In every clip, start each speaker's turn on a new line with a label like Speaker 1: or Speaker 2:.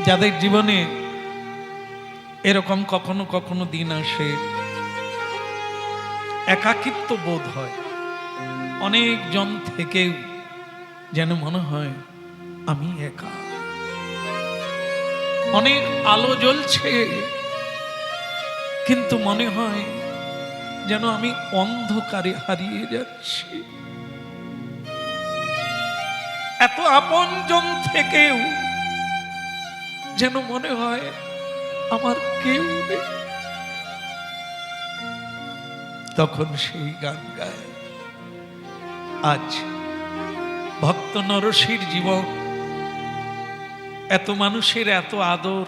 Speaker 1: যাদের জীবনে এরকম কখনো কখনো দিন আসে, একাকিত্ব বোধ হয়, অনেক জন থেকেও যেন মনে হয় আমি একা। অনেক আলো জ্বলছে কিন্তু মনে হয় যেন আমি অন্ধকারে হারিয়ে যাচ্ছি। এত আপনজন থেকেও যেন মনে হয় আমার কেউ নেই। তখন সেই গান গায়, আজ ভক্ত নরসির জীবন, এত মানুষের এত আদর,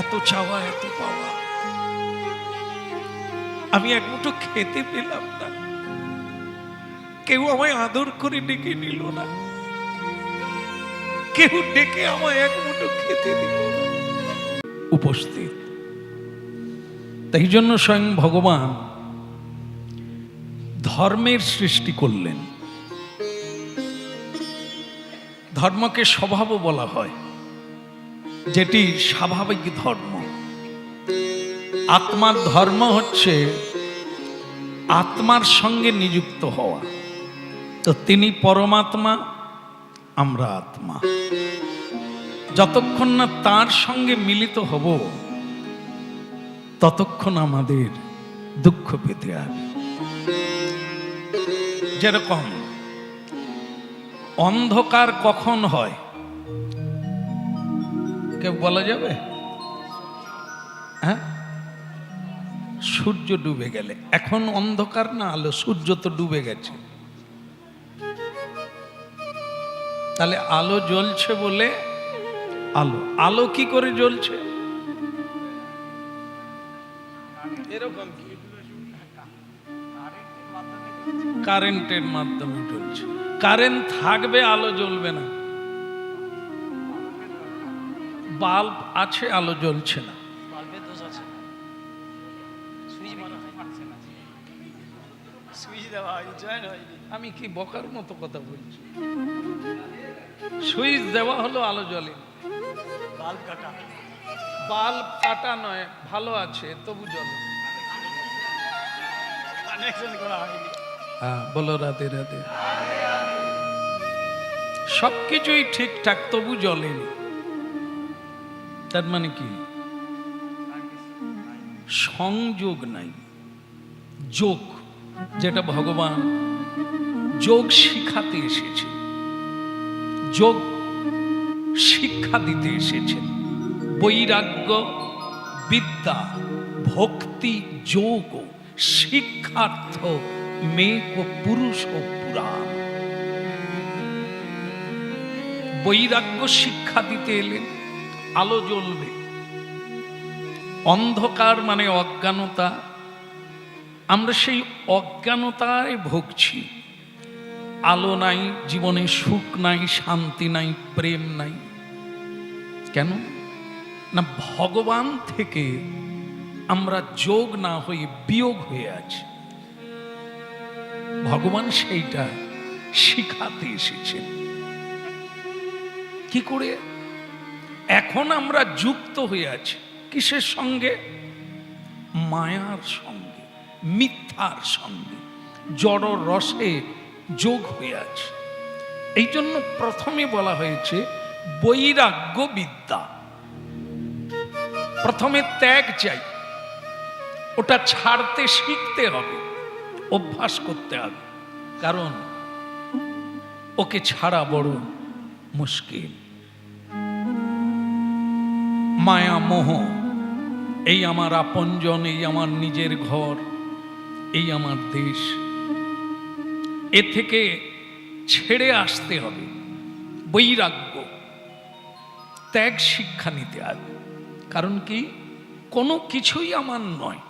Speaker 1: এত চাওয়া, এত পাওয়া, আমি এক মুঠো খেতে পেলাম না। কেউ আমায় আদর করে ডেকে নিল না, কেউ ডেকে আমায় এক মুঠো খেতে দিল না। উপস্থিত, তাই জন্য স্বয়ং ভগবান ধর্মের সৃষ্টি করলেন। ধর্মকে স্বভাবও বলা হয়, যেটি স্বাভাবিক ধর্ম। আত্মার ধর্ম হচ্ছে আত্মার সঙ্গে নিযুক্ত হওয়া। তো তিনি পরমাত্মা, আমরা আত্মা। যতক্ষণ না তার সঙ্গে মিলিত হব ততক্ষণ আমাদের দুঃখ পেতে হবে। যেরকম অন্ধকার কখন হয় কেউ বলা যাবে? হ্যাঁ, সূর্য ডুবে গেলে। এখন অন্ধকার না আলো? সূর্য তো ডুবে গেছে। তাহলে আলো জ্বলছে বলে আলো। আলো কি করে জ্বলছে? এরকম কারেন্টের মাধ্যমে জ্বলছে। কারেন্ট থাকবে, আলো জ্বলবে না। বাল্ব আছে, আলো জ্বলছে না। আমি কি বকার মতো কথা বলছি? সুইচ দেওয়া হলো, আলো জ্বলে। বাল্ব কাটা নয়, ভালো আছে তবু জ্বলে। হ্যাঁ, বলো রাধে রাধে। সবকিছুই ঠিকঠাক তবু জ্বলেনি। তার মানে কি? সংযোগ নাই, যোগ, যেটা ভগবান যোগ শিখাতে এসেছে, যোগ শিক্ষা দিতে এসেছেন। বৈরাগ্য, বিদ্যা, ভক্তি, যোগ, শিক্ষার্থ মেঘ পুরুষ ও পুরাণ। বৈরাগ্য শিক্ষা দিতে এলেন, আলো জ্বলবে। অন্ধকার মানে অজ্ঞানতা। আমরা সেই অজ্ঞানতায় ভুগছি। আলো নাই, জীবনে সুখ নাই, শান্তি নাই, প্রেম নাই। কেন না? ভগবান থেকে আমরা যোগ না হয়ে বিয়োগ হয়ে আছি। ভগবান সেইটা শিখাতে এসেছেন। কি করে? এখন আমরা যুক্ত হয়ে আছি কিসের সঙ্গে? মায়ার সঙ্গে, মিথ্যার সঙ্গে, জড় রসে যোগ হয়ে আছে। এই জন্য প্রথমে বলা হয়েছে বৈরাগ্য বিদ্যা। প্রথমে ত্যাগ চাই, ওটা ছাড়তে শিখতে হবে, অভ্যাস করতে হবে। কারণ ওকে ছাড়া বড় মুশকিল। মায়া মোহ, এই আমার আপনজন, এই আমার নিজের ঘর, এই আমার দেশ, এ থেকে ছেড়ে আসতে হবে। বৈরাগ্য, ত্যাগ শিক্ষা নিতে হবে। কারণ কি? কোনো কিছুই আমার নয়।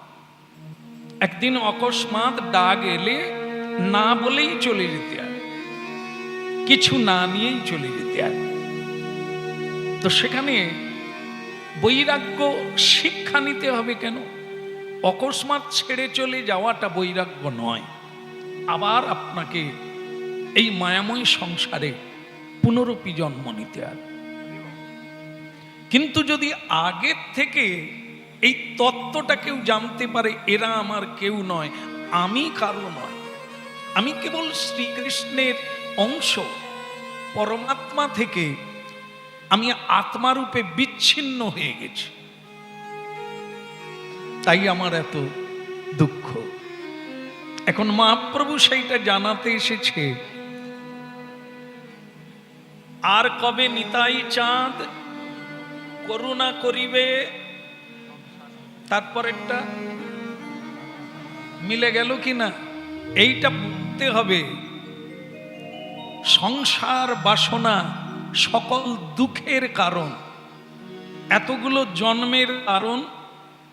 Speaker 1: একদিন অকস্মাৎ ডাক এলে না বলেই চলে যেতে হবে, কিছু না নিয়েই চলে যেতে হবে। তো সেখানে বৈরাগ্য শিক্ষা নিতে হবে। কেন? অকস্মাৎ ছেড়ে চলে যাওয়াটা বৈরাগ্য নয়। আবার আপনাকে এই মায়াময় সংসারে পুনরপি জন্ম নিতে হবে। কিন্তু যদি আগের থেকে এই তত্ত্বটা কেউ জানতে পারে, এরা আমার কেউ নয়, আমি কারো নয়, আমি কেবল শ্রীকৃষ্ণের অংশ, পরমাত্মা থেকে আমি আত্মারূপে বিচ্ছিন্ন হয়ে গেছি, তাই আমার এত দুঃখ। এখন মহাপ্রভু সেইটা জানাতে এসেছে। আর কবে নিতাই চাঁদ করুণা করিবে, তারপর একটা মিলে গেল কিনা এইটা বুঝতে হবে। সংসার বাসনা সকল দুঃখের কারণ, এতগুলো জন্মের কারণ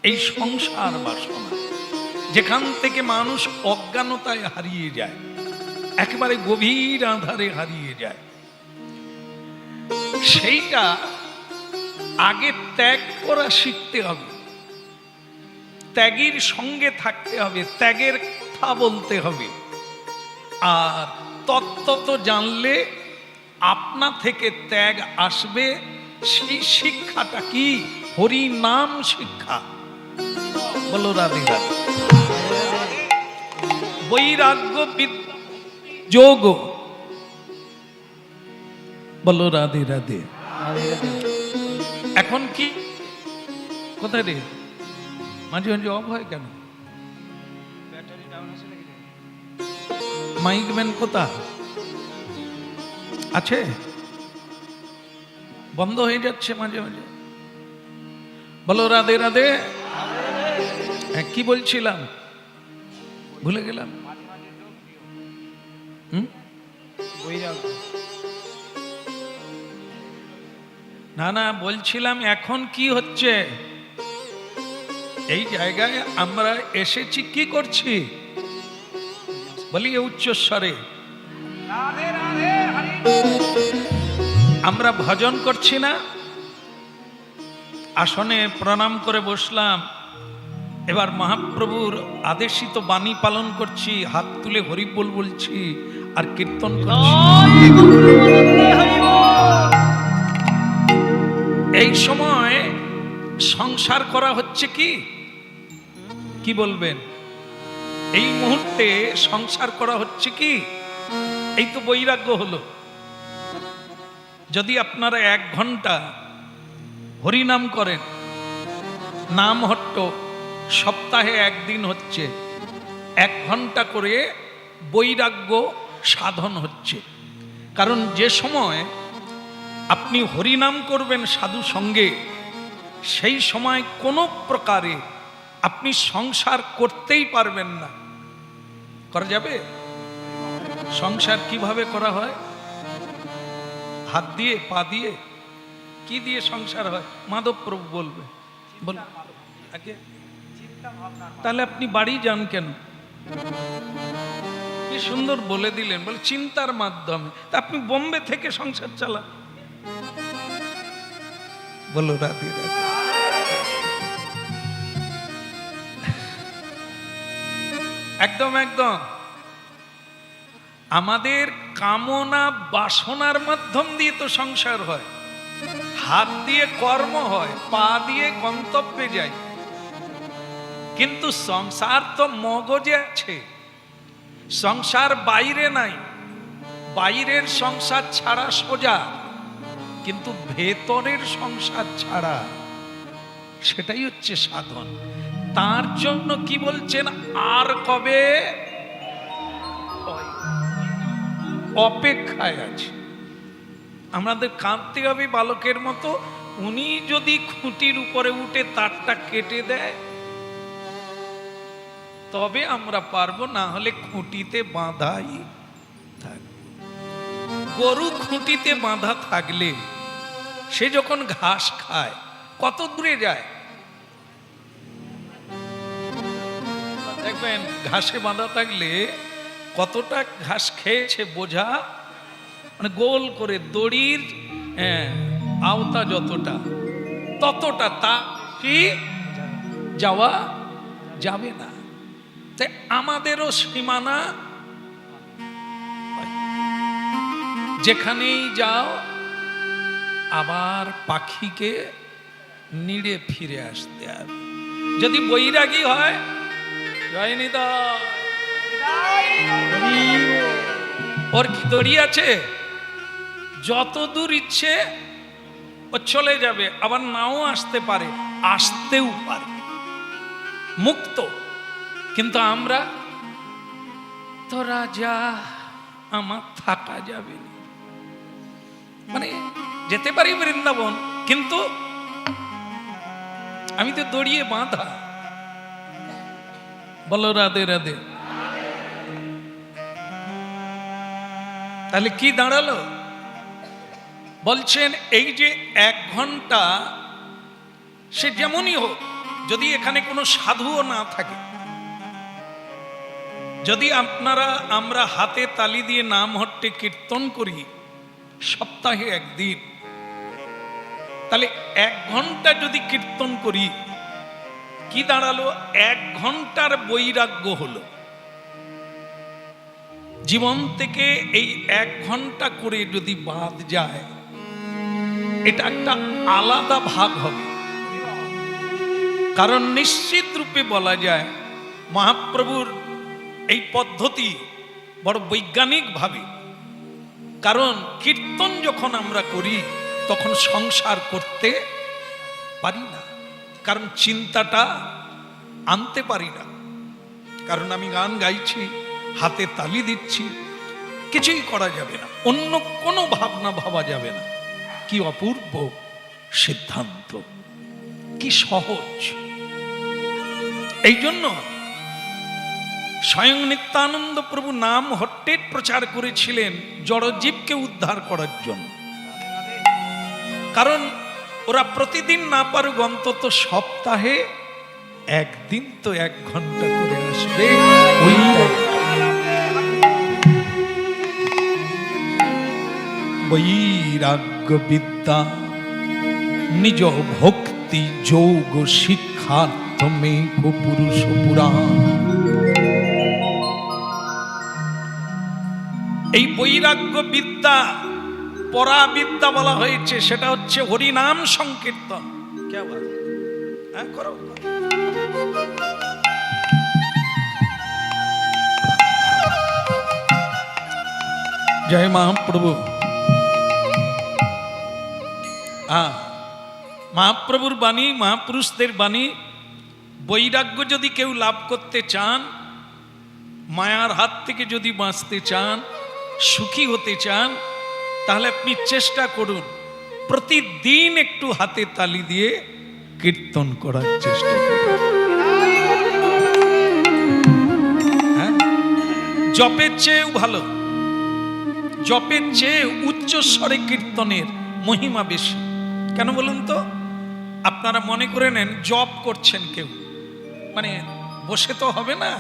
Speaker 1: এই সংসার বাসনা, যেখান থেকে মানুষ অজ্ঞানতায় হারিয়ে যায়, একেবারে গভীর আঁধারে হারিয়ে যায়। সেইটা আগে ত্যাগ করা শিখতে হবে, ত্যাগীর সঙ্গে থাকতে হবে, ত্যাগের কথা বলতে হবে। আর তত্ত্ব তো জানলে আপনা থেকে ত্যাগ আসবে। সেই শিক্ষাটা কি? হরি নাম শিক্ষা। বলো রাধে রাধে। বৈরাগ্য যোগ। বলো রাধে রাধে। এখন কি কোথায় রে? মাঝে মাঝে অফ হয় কেন? মাইক ম্যান কোথা আছে? বন্ধ হয়ে যাচ্ছে মাঝে মাঝে। বলো রাধে রাধে। কি বলছিলাম ভুলে গেলাম। না না, বলছিলাম এখন কি হচ্ছে এই জায়গায় আমরা এসেছি, কি করছি বলি উচ্চস্বরে। আমরা ভজন করছি না? আসনে প্রণাম করে বসলাম, এবার মহাপ্রভুর আদেশিত বাণী পালন করছি, হাত তুলে হরি বল বলছি আর কীর্তন করছি। এই সময় সংসার করা হচ্ছে কি? কি বলবেন? এই মুহূর্তে সংসার করা হচ্ছে কি? এই তো বৈরাগ্য হলো। যদি আপনারা 1 ঘন্টা হরিনাম করেন, নাম হট্ট সপ্তাহে 1 দিন হচ্ছে, 1 ঘন্টা করে বৈরাগ্য সাধন হচ্ছে। কারণ যে সময় আপনি হরিনাম করবেন সাধু সঙ্গে, সেই সময় কোনো প্রকারে আপনি সংসার করতেই পারবেন না। করা যাবে? সংসার কিভাবে করা হয়? হাত দিয়ে, পা দিয়ে, কি দিয়ে সংসার হয়? মাধব প্রভু বলবে। বলুন আগে। তাহলে আপনি বাড়ি যান কেন? কি সুন্দর বলে দিলেন, বলে চিন্তার মাধ্যমে। তা আপনি বোম্বে থেকে সংসার চালান। বলো রাধে রাধে। একদম একদম। আমাদের কামনা বাসনার মাধ্যম দিয়ে তো সংসার হয়। হাত দিয়ে কর্ম হয়, পা দিয়ে গন্তব্যে যায়, কিন্তু সংসার তো মগজে আছে, সংসার বাইরে নাই। বাইরের সংসার ছাড়া সোজা, কিন্তু ভেতরের সংসার ছাড়া, সেটাই হচ্ছে সাধন। তার জন্য কি বলছেন? আর কবে অপেক্ষায় আছে। আমাদের কাঁদতে হবে বালকের মতো। উনি যদি খুঁটির উপরে উঠে তারটা কেটে দেয় তবে আমরা পারবো, না হলে খুঁটিতে বাঁধাই থাকবে। গরু খুঁটিতে বাঁধা থাকলে সে যখন ঘাস খায় কত দূরে যায়? দেখবেন ঘাসে বাঁধা থাকলে কতটা ঘাস খেয়েছে বোঝা, মানে গোল করে দড়ির আওতা যতটা ততটা, তা কি যাওয়া যাবে না। তাই আমাদেরও সীমানা, যেখানেই যাও আবার পাখিকে নিড়ে ফিরে আসতে হবে। যদি বৈরাগী হয় যায়নি দা ওর কি দড়ি আছে? যত দূর ইচ্ছে ও চলে যাবে, আবার নাও আসতে পারে, আসতেও পারে, মুক্ত। কিন্তু আমরা তোরা যা, আমার থাকা যাবে না। মানে যেতে পারি বৃন্দাবন, কিন্তু আমি তো দড়িয়ে বাঁধা। বলো রাধে রাধে। তাহলে কি দাঁড়ালো? বলছেন এই যে 1 ঘন্টা, সে যেমনই হোক, যদি এখানে কোনো সাধুও না থাকে, যদি আমরা হাতে তালি দিয়ে নাম হট্টে কীর্তন করি সপ্তাহে 1 দিন, তাহলে 1 ঘন্টা যদি কীর্তন করি, কি দাঁড়ালো? 1 ঘন্টার বৈরাগ্য হলো। জীবন থেকে এই 1 ঘন্টা করে যদি বাদ যায়, এটা একটা আলাদা ভাগ হবে। কারণ নিশ্চিত রূপে বলা যায় মহাপ্রভুর এই পদ্ধতি বড় বৈজ্ঞানিক ভাবে। কারণ কীর্তন যখন আমরা করি তখন সংসার করতে পারি না, কারণ চিন্তাটা আনতে পারি না। কারণ আমি গান গাইছি, হাতে তালি দিচ্ছি, কিছুই করা যাবে না, অন্য কোনো ভাবনা ভাবা যাবে না। কি অপূর্ব সিদ্ধান্ত, কি সহজ। এই জন্য স্বয়ং নিত্যানন্দ প্রভু নাম হট্টের প্রচার করেছিলেন জড়জীবকে উদ্ধার করার জন্য। কারণ ওরা প্রতিদিন না পারুক, অন্তত সপ্তাহে 1 দিন তো 1 ঘন্টা করে আসবে। বৈরাগ্য বিদ্যা নিজ ভক্তি যোগ শিক্ষার্থমে পুরুষ পুরাণ। এই বৈরাগ্য বিদ্যা, পরাবিদ্যা বলা হয়েছে, সেটা হচ্ছে হরিনাম সংকীর্তন। কে বল? হ্যাঁ, করো। জয় মহাপ্রভু। মহাপ্রভুর বাণী, মহাপুরুষদের বাণী। বৈরাগ্য যদি কেউ লাভ করতে চান, মায়ার হাত থেকে যদি বাঁচতে চান, সুখী হতে চান, তাহলে আপনি চেষ্টা করুন প্রতিদিন একটু হাতে তালি দিয়ে কীর্তন করার চেষ্টা করুন। হ্যাঁ, জপের চেয়েও ভালো, জপের চেয়ে উচ্চস্বরে কীর্তনের মহিমা বেশি। কেন বলুন তো? আপনারা মনে করে নেন জপ করছেন কেউ, মানে বসে তো হবে না,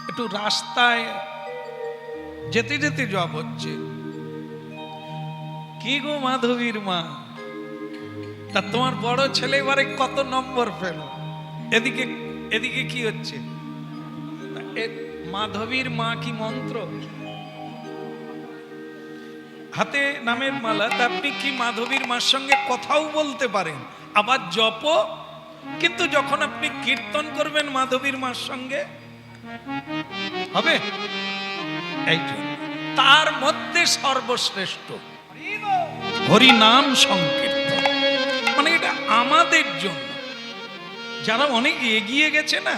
Speaker 1: একটু রাস্তায় যেতে যেতে জপ হচ্ছে। কি গো মাধবীর মা, তা তোমার বড় ছেলে এবারে কত নম্বর পেল? এদিকে এদিকে কি হচ্ছে? মাধবীর মা কি মন্ত্র? হাতে নামের মালা, তা আপনি কি মাধবীর মার সঙ্গে কথাও বলতে পারেন, আবার জপ। কিন্তু যখন আপনি কীর্তন করবেন মাধবীর মার সঙ্গে, হবে? এই তার মধ্যে সর্বশ্রেষ্ঠ হরি নাম সংকীর্তন। মানে এটা আমাদের জন্য, যারা অনেক এগিয়ে গেছে না,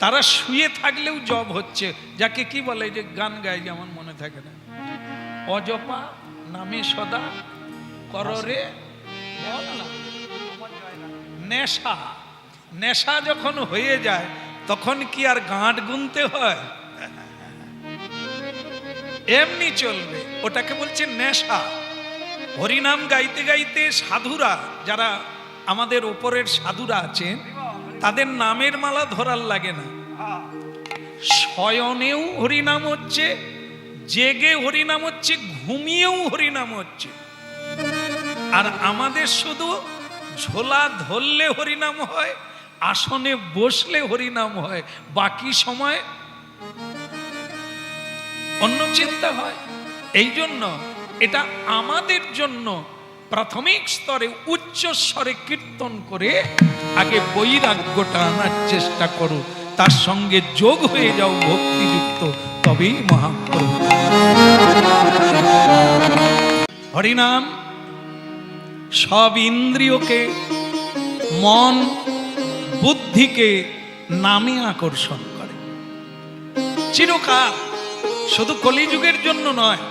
Speaker 1: তারা শুয়ে থাকলেও জব হচ্ছে। যাকে কি বলে, যে গান গায়, যেমন মনে থাকে না, অজপা নামে সদা কররে নেশা। নেশা যখন হয়ে যায় তখন কি আর গাঁট গুনতে হয়? এমনি চলবে, ওটাকে বলছে নেশা। হরিনাম গাইতে গাইতে সাধুরা, যারা আমাদের ওপরের সাধুরা আছেন, তাদের নামের মালা ধরার লাগে না। শয়নেও হরিনাম হচ্ছে, জেগে হরিনাম হচ্ছে, ঘুমিয়েও হরিনাম হচ্ছে। আর আমাদের শুধু ঝোলা ধরলে হরিনাম হয়, আসনে বসলে হরিনাম হয়, বাকি সময় অন্য চিন্তা হয়। এই জন্য এটা আমাদের জন্য প্রাথমিক স্তরে উচ্চ স্বরে কীর্তন করে আগে বৈরাগ্যটা আনার চেষ্টা করো, তার সঙ্গে যোগ হয়ে যাও ভক্তিযুক্ত, তবেই মহাপ্রভু। হরিনাম সব ইন্দ্রিয়কে, মন বুদ্ধিকে নামে আকর্ষণ করে চিরকাল, শুধু কলিযুগের জন্য নয়,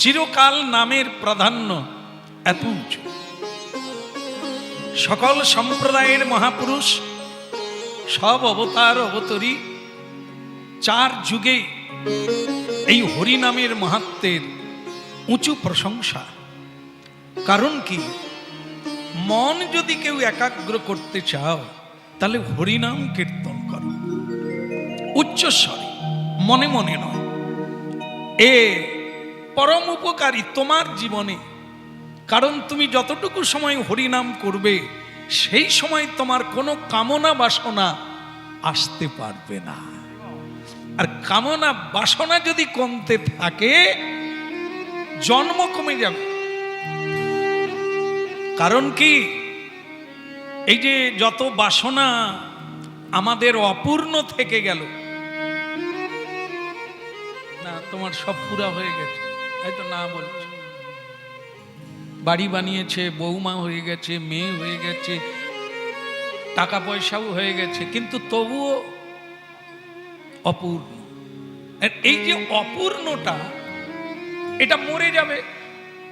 Speaker 1: চিরকাল নামের প্রাধান্য এত উঁচু। সকল সম্প্রদায়ের মহাপুরুষ, সব অবতার অবতরী, চার যুগে এই হরিনামের মাহাত্ম্যের উঁচু প্রশংসা। কারণ কি, মন যদি কেউ একাগ্র করতে চাও তাহলে হরিনাম কীর্তন করো উচ্চস্বরে, মনে মনে নয়। এ পরম উপকারী তোমার জীবনে, কারণ তুমি যতটুকু সময় হরিনাম করবে সেই সময় তোমার কোনো কামনা বাসনা আসতে পারবে না। আর কামনা বাসনা যদি কমতে থাকে, জন্ম কমে যাবে। কারণ কি, এই যে যত বাসনা আমাদের অপূর্ণ থেকে গেল, না তোমার সব পুরা হয়ে গেছে, হয়তো না বলছে, বাড়ি বানিয়েছে, বৌমা হয়ে গেছে, মেয়ে হয়ে গেছে, টাকা পয়সাও হয়ে গেছে, কিন্তু তবুও অপূর্ণ। এই যে অপূর্ণটা, এটা মরে যাবে,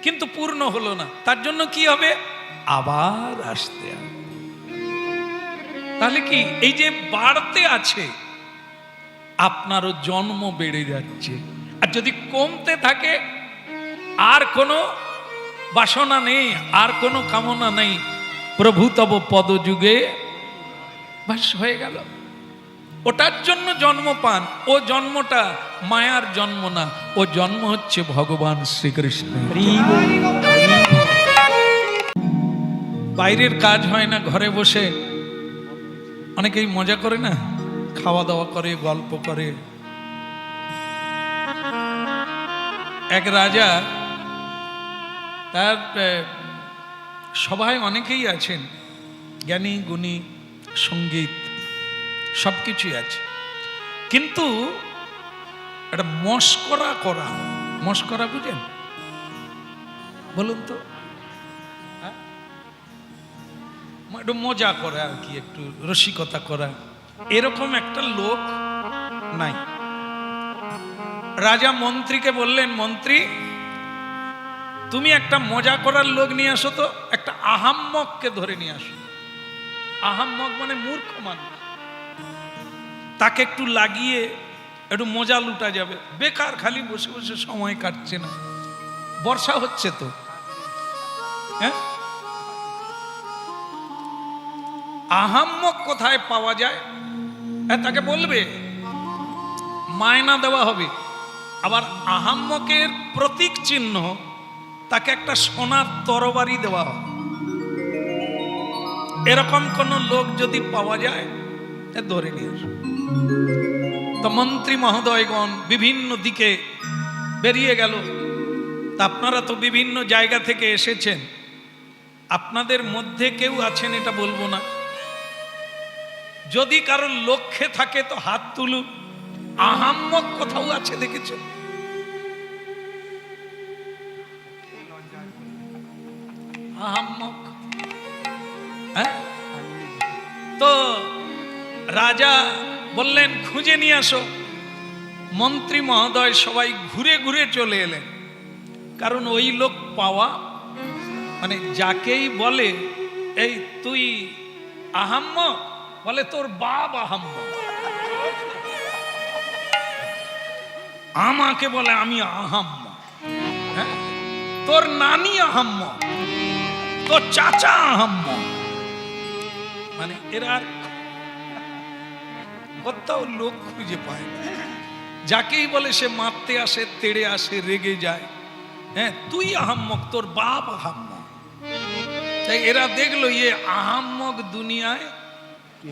Speaker 1: কিন্তু পূর্ণ হলো না। তার জন্য কি হবে, আবার আসতে হবে। তাহলে কি, এই যে বাড়তে আছে, আপনারও জন্ম বেড়ে যাচ্ছে। আর যদি কমতে থাকে, আর কোনো বাসনা নেই, আর কোনো কামনা নেই, প্রভু তব পদযুগে বাস হয়ে গেল। ওটার জন্য জন্ম পান। ও জন্মটা মায়ার জন্ম না, ও জন্ম হচ্ছে ভগবান শ্রীকৃষ্ণ। বাইরের কাজ হয় না, ঘরে বসে অনেকেই মজা করে না, খাওয়া দাওয়া করে, গল্প করে। এক রাজা, তার সভায় অনেকেই আছেন, জ্ঞানী গুণী, সঙ্গীত সবকিছুই আছে, কিন্তু একটা মস্করা করা, মস্করা বুঝেন? বলুন তো, একটু মজা করা আর কি, একটু রসিকতা করা, এরকম একটা লোক নাই। রাজা মন্ত্রীকে বললেন, মন্ত্রী তুমি একটা মজা করার লোক নিয়ে আসো তো, একটা আহাম্মককে ধরে নিয়ে আসো। আহাম্মক মানে মূর্খ মানুষ, তাকে একটু লাগিয়ে একটু মজা লুটা যাবে। বেকার খালি বসে বসে সময় কাটছে না, বর্ষা হচ্ছে তো, হ্যাঁ? আহাম্মক কোথায় পাওয়া যায়? তাকে বলবে, মায়না দেওয়া হবে। আবার আহাম্মকের প্রতীক চিহ্ন, তাকে একটা সোনার তরবারি দেওয়া হবে। এরকম কোন লোক যদি পাওয়া যায়, ধরে নিয়ে আসো। তো মন্ত্রী মহোদয়গণ বিভিন্ন দিকে বেরিয়ে গেল। তা আপনারা তো বিভিন্ন জায়গা থেকে এসেছেন, আপনাদের মধ্যে কেউ আছেন, এটা বলবো না, যদি কারোর লক্ষ্যে থাকে তো হাত তুলুন। আহাম্মক কোথাও আছে দেখেছেন? আহাম্মক, হ্যাঁ? তো রাজা বললেন, খুঁজে নিয়ে আসো। মন্ত্রী মহোদয় সবাই ঘুরে ঘুরে চলে এলেন, কারণ ওই লোক পাওয়া মানে যাকেই বলে এই তুই আহাম্মক, বলে তোর বাপ আহাম্মক। আমাকে বলে আমি আহাম্মক, হ্যাঁ? তোর নানি আহাম্মক, তোর চাচা আহাম্মক। মানে এরা কোথাও লোক খুঁজে পায় না। যাকেই বলে সে মারতে আসে, তেড়ে আসে, রেগে যায়। হ্যাঁ, তুই আহাম্মক, তোর বাপ আহাম্মক। তাই এরা দেখলো ইয়ে আহাম্মক দুনিয়ায়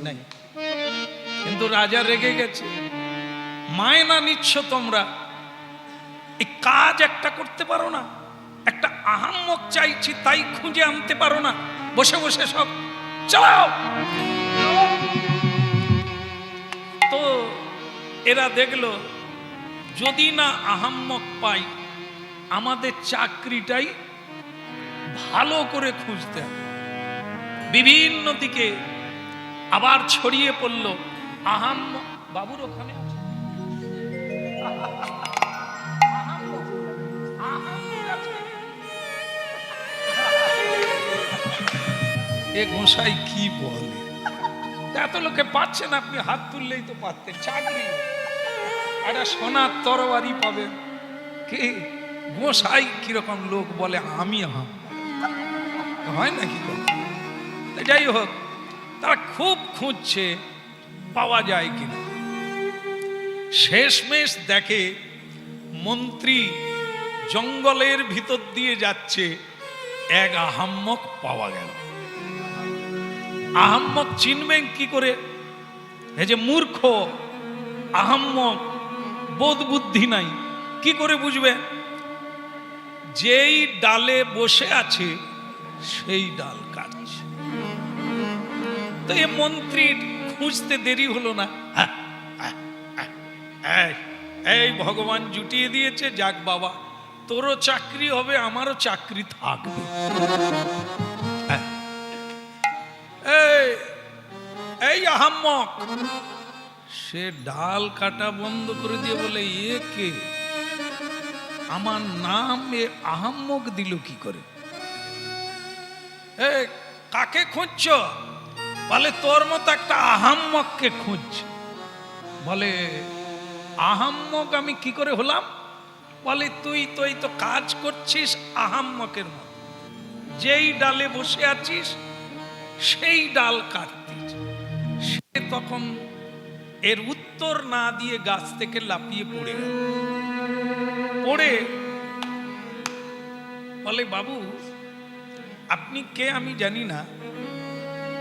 Speaker 1: নাই। কিন্তু রাজা রেগে গেছে, মায়না নিচ্ছ তোমরা, এই কাজ একটা করতে পারো না? একটা আহাম্মক চাইছি তাই খুঁজে আনতে পারো না, বসে বসে সব চালাও। তো এরা দেখলো যদি না আহাম্মক পাই আমাদের চাকরিটাই ভালো করে খুঁজতে হবে। বিভিন্ন দিকে আবার ছড়িয়ে পড়ল আহাম্মক। বাবুর ওখানে আছে এ গোসাই কি বলে, এত লোকে পাচ্ছেন, আপনি হাত তুললেই তো পারতেন। চাকরি একটা সোনার তরবারি পাবেন, কি গোসাই কিরকম লোক বলে আমি হয় নাকি? যাই হোক, তারা খুব খুঁজছে পাওয়া যায় কিনা। শেষমেশ দেখে মন্ত্রী জঙ্গলের ভিতর দিয়ে যাচ্ছে, এক আহাম্মক পাওয়া গেল। আহাম্মক চিনবেন কি করে? এই যে মূর্খ আহাম্মক, বোধ বুদ্ধি নাই, কি করে বুঝবে? যেই ডালে বসে আছে সেই ডাল কাটছে। তো এই মন্ত্রীর খুঁজতে দেরি হলো না, এই ভগবান জুটিয়ে দিয়েছে, যাক বাবা তোরও চাকরি হবে আমারও চাকরি থাকবে। এই আহাম্মক, সে ডাল কাটা বন্ধ করে দিয়ে বলে, এ কে? আমার নাম এ আহাম্মক দিল কি করে? কাকে খুঁজছ? বলে তোর মতো একটা আহাম্মককে খুঁজছে। বলে আহাম্মক আমি কি করে হলাম? বলে তুই তো কাজ করছিস আহাম্মকের মতো, যেই ডালে বসে আছিস সেই ডাল কাটতিস। সে তখন এর উত্তর না দিয়ে গাছ থেকে লাফিয়ে পড়ে গেল। পড়ে বলে বাবু আপনি কে আমি জানি না,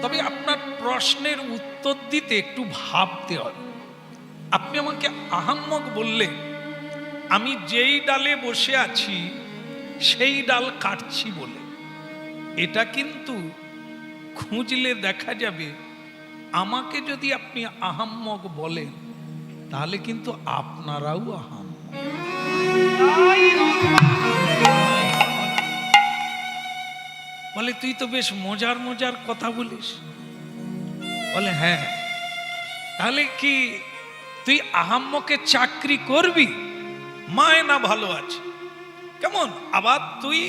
Speaker 1: তবে আপনার প্রশ্নের উত্তর দিতে একটু ভাবতে হবে। আপনি আমাকে আহাম্মক বললে, আমি যেই ডালে বসে আছি সেই ডাল কাটছি বলে। এটা কিন্তু খুঁজলে দেখা যাবে আমাকে যদি আপনি আহাম্মক বলেন তাহলে কিন্তু আপনারাও আহাম্মক। বলে তুই তো বেশ মজার মজার কথা বলিস। বলে হ্যাঁ, তাহলে কি তুই আহাম্মকের চাকরি করবি? মায়না ভালো আছে, কেমন? আবার তুই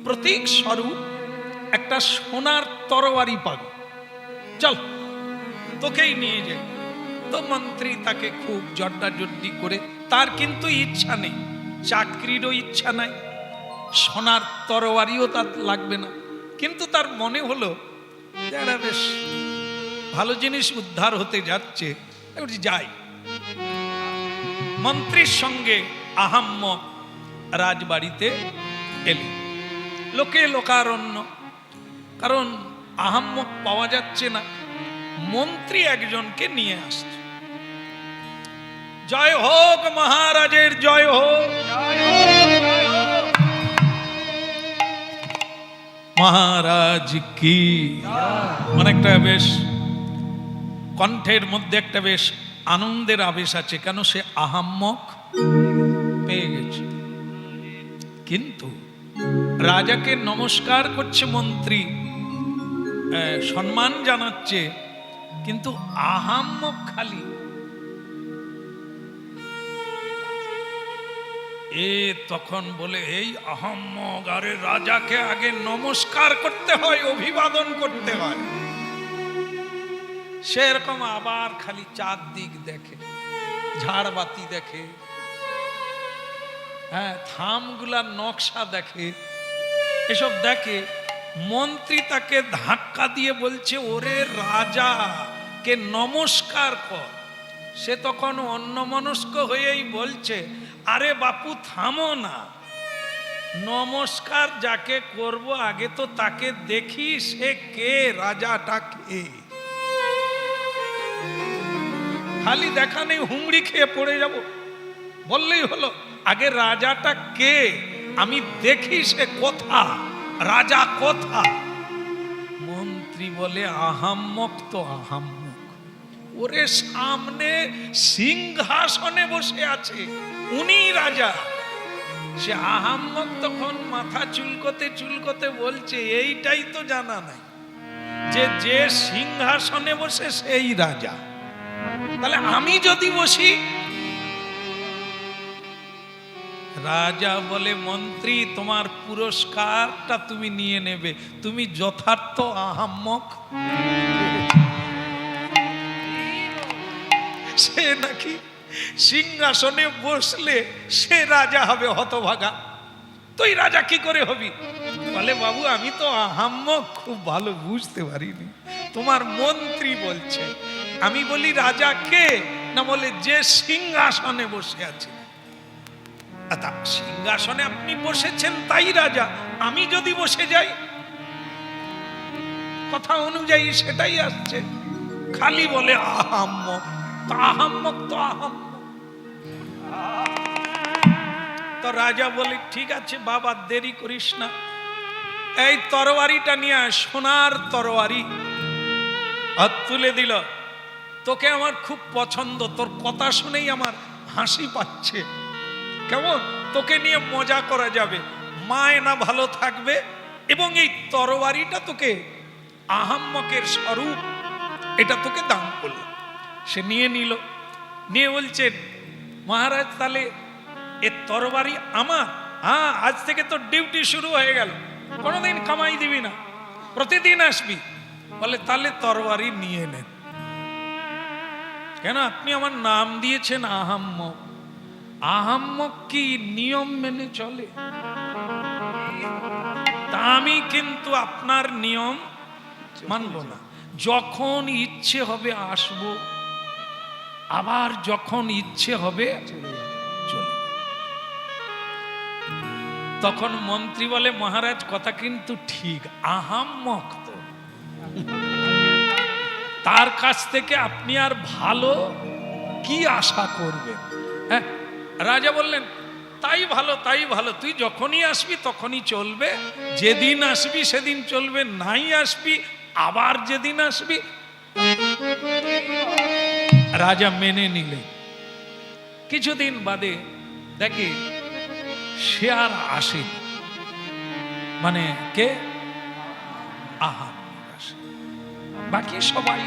Speaker 1: প্রতীক স্বরূপ একটা সোনার তরবারি পাবি, চল তোকেই নিয়ে যাই। তো মন্ত্রী তাকে খুব জড্ডাজড্ডি করে, তার কিন্তু ইচ্ছা নেই, চাকরিরও ইচ্ছা নাই, সোনার তরবারিও তার লাগবে না, কিন্তু তার মনে হলো যারা বেশ ভালো জিনিস উদ্ধার হতে যাচ্ছে, যাই। মন্ত্রীর সঙ্গে আহাম্মক রাজবাড়িতে এলেন। লোকে লোকারণ্য, কারণ আহাম্মক পাওয়া যাচ্ছে না। মন্ত্রী একজনকে নিয়ে আসছে। জয় হোক মহারাজের, জয় হোক মহারাজ কি। অনেকটা বেশ কণ্ঠের মধ্যে একটা বেশ আনন্দের আবেশ আছে, কেন সে আহাম্মক পেয়ে গেছে। কিন্তু রাজাকে নমস্কার করছে মন্ত্রী, সম্মান জানাচ্ছে, কিন্তু আহাম্মক খালি। এ তখন বলে, এই আহাম্মক, আরে রাজাকে আগে নমস্কার করতে হয়, অভিবাদন করতে হয়। সেরকম আবার খালি চারদিক দেখে, ঝাড়বাতি দেখে, হ্যাঁ থামগুলার নকশা দেখে, এসব দেখে। মন্ত্রী তাকে ধাক্কা দিয়ে বলছে, ওরে রাজা কে নমস্কার কর। সে তখন অন্যমনস্ক হয়েই বলছে, আরে বাপু থামো না, নমস্কার যাকে করব আগে তো তাকে দেখি সে কে, রাজাটা কে। খালি দেখা নেই, হুমড়ি খেয়ে পড়ে যাব, বললেই হলো আগে রাজাটা কে, আমি দেখি সে কোথা, রাজা কোথা। মন্ত্রী বলে আহাম্মক তো আহাম্মক, ওরে সামনে সিংহাসনে বসে আছে, উনি রাজা। সে আহাম্মক তখন মাথা চুলকোতে চুলকোতে বলছে এইটাই তো জানা নাই যে যে সিংহাসনে বসে সেই রাজা, তাহলে আমি যদি বসি। রাজা বলে মন্ত্রী তোমার পুরস্কারটা তুমি নিয়ে নেবে, তুমি যথার্থ আহাম্মক। সে নাকি সিংহাসনে বসলে সে রাজা হবে, হতভাগা। তুই রাজা কি করে হবি? বলে বাবু আমি তো আহাম্মক, খুব ভালো বুঝতে পারিনি, তোমার মন্ত্রী বলছে। আমি বলি রাজা কে? না বলে যে সিংহাসনে বসে আছে। সিংহাসনে আপনি বসেছেন তাই রাজা, আমি যদি বসে যাই কথা অনুযায়ী সেটাই আসছে, খালি বলে আহাম্মক। তো আহাম্মক তো আহাম্মক। তো রাজা বলে ঠিক আছে বাবা, দেরি করিস না, এই তরবারিটা নিয়ে আয়, সোনার তরবারি। হাত তুলে দিল, তোকে আমার খুব পছন্দ, তোর কথা শুনেই আমার হাসি পাচ্ছে, কেমন তোকে নিয়ে মজা করা যাবে, মায় না ভালো থাকবে, এবং এই তরবারিটা তোকে আহাম্মকের স্বরূপ, এটা তোকে দান করল। সে নিয়ে নিল, নিয়ে বলছেন মহারাজ তাহলে এ তরবারি আমার, হ্যাঁ আজ থেকে তো ডিউটি শুরু হয়ে গেল, কোনোদিন কামাই দিবি না, প্রতিদিন আসবি। বলে তাহলে তরবারি নিয়ে নেন। কেন? আপনি আমার নাম দিয়েছেন আহাম্মক, আহাম্মক কি নিয়ম মেনে চলে? তা আমি কিন্তু আপনার নিয়ম মানব না, যখন ইচ্ছে হবে আসব, আবার যখন ইচ্ছে হবে চলে। তখন মন্ত্রী বলে মহারাজ কথা কিন্তু ঠিক, আহাম্মক তো, তার কাছ থেকে আপনি আর ভালো কি আশা করবেন? হ্যাঁ, রাজা বললেন তাই ভালো, তাই ভালো, তুই যখনই আসবি তখনই চলবে, যেদিন আসবি সেদিন চলবে, নাই আসবি আবার যেদিন আসবি। রাজা মেনে নিলেন। কিছুদিন বাদে দেখে সে আর আসেনি, মানে কে? আহাম্মক আসে। বাকি সবাই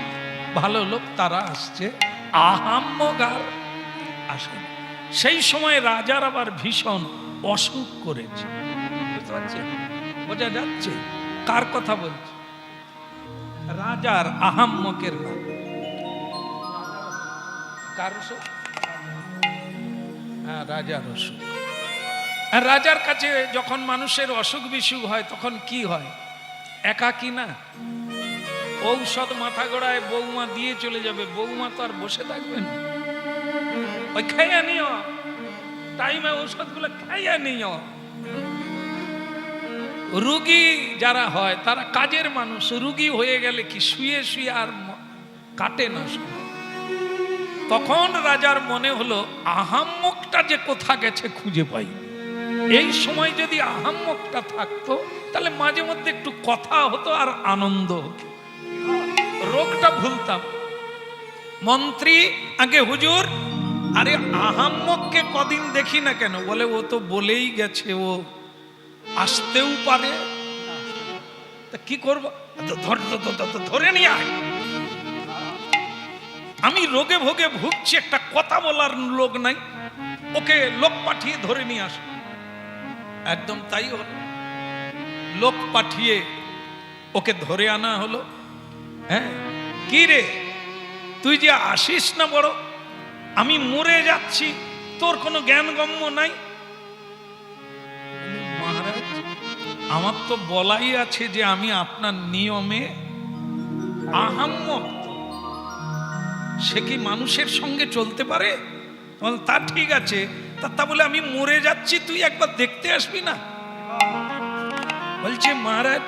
Speaker 1: ভালো লোক, তারা আসছে, আহাম্মক আর আসেনি। সেই সময় রাজার আবার ভীষণ অসুখ করেছে, বুঝতে পারছেন? বোঝা যাচ্ছে কার কথা বলছে? রাজার, আহাম্মকের নাম। কার অসুখ? হ্যাঁ, রাজার অসুখ। আর রাজার কাছে যখন মানুষের অসুখ বিসুখ হয় তখন কি হয়? একাকী না, ঔষধ মাথা গোড়ায় বৌমা দিয়ে চলে যাবে, বৌমা তো আর বসে থাকবেন, ওই খাইয়া নিও, টাইমে ঔষধগুলো খাইয়া নিও। রুগী যারা হয় তারা কাজের মানুষ, রুগী হয়ে গেলে কি শুয়ে শুয়ে আর কাটে না সময়। তখন রাজার মনে হলো আহাম্মকটা যে কোথা গেছে খুঁজে পাই, এই সময় যদি আহাম্মকটা থাকতো তাহলে মাঝে মধ্যে একটু কথা হতো আর আনন্দ হতো, রোগটা ভুলতাম। মন্ত্রী আগে হুজুর, আরে আহাম্মককে কদিন দেখি না কেন? বলে ও তো বলেই গেছে ও আসতেও পারে, তা কি করবো? ধরে নিয়ে আয়, আমি রোগে ভোগে ভুগছি, একটা কথা বলার লোক নাই, ওকে লোক পাঠিয়ে ধরে নিয়ে আস। একদম তাই হলো, লোক পাঠিয়ে ওকে ধরে আনা হলো। হ্যাঁ, কি রে তুই যে আসিস না বড়, আমি মরে যাচ্ছি, তোর কোনো জ্ঞান গম্য নাই? মহারাজ আমার তো বলাই আছে যে আমি আপনার নিয়মে আহাম্মক, সে কি মানুষের সঙ্গে চলতে পারে? তা ঠিক আছে, তা বলে আমি মরে যাচ্ছি, তুই একবার দেখতে আসবি না? বলছে মহারাজ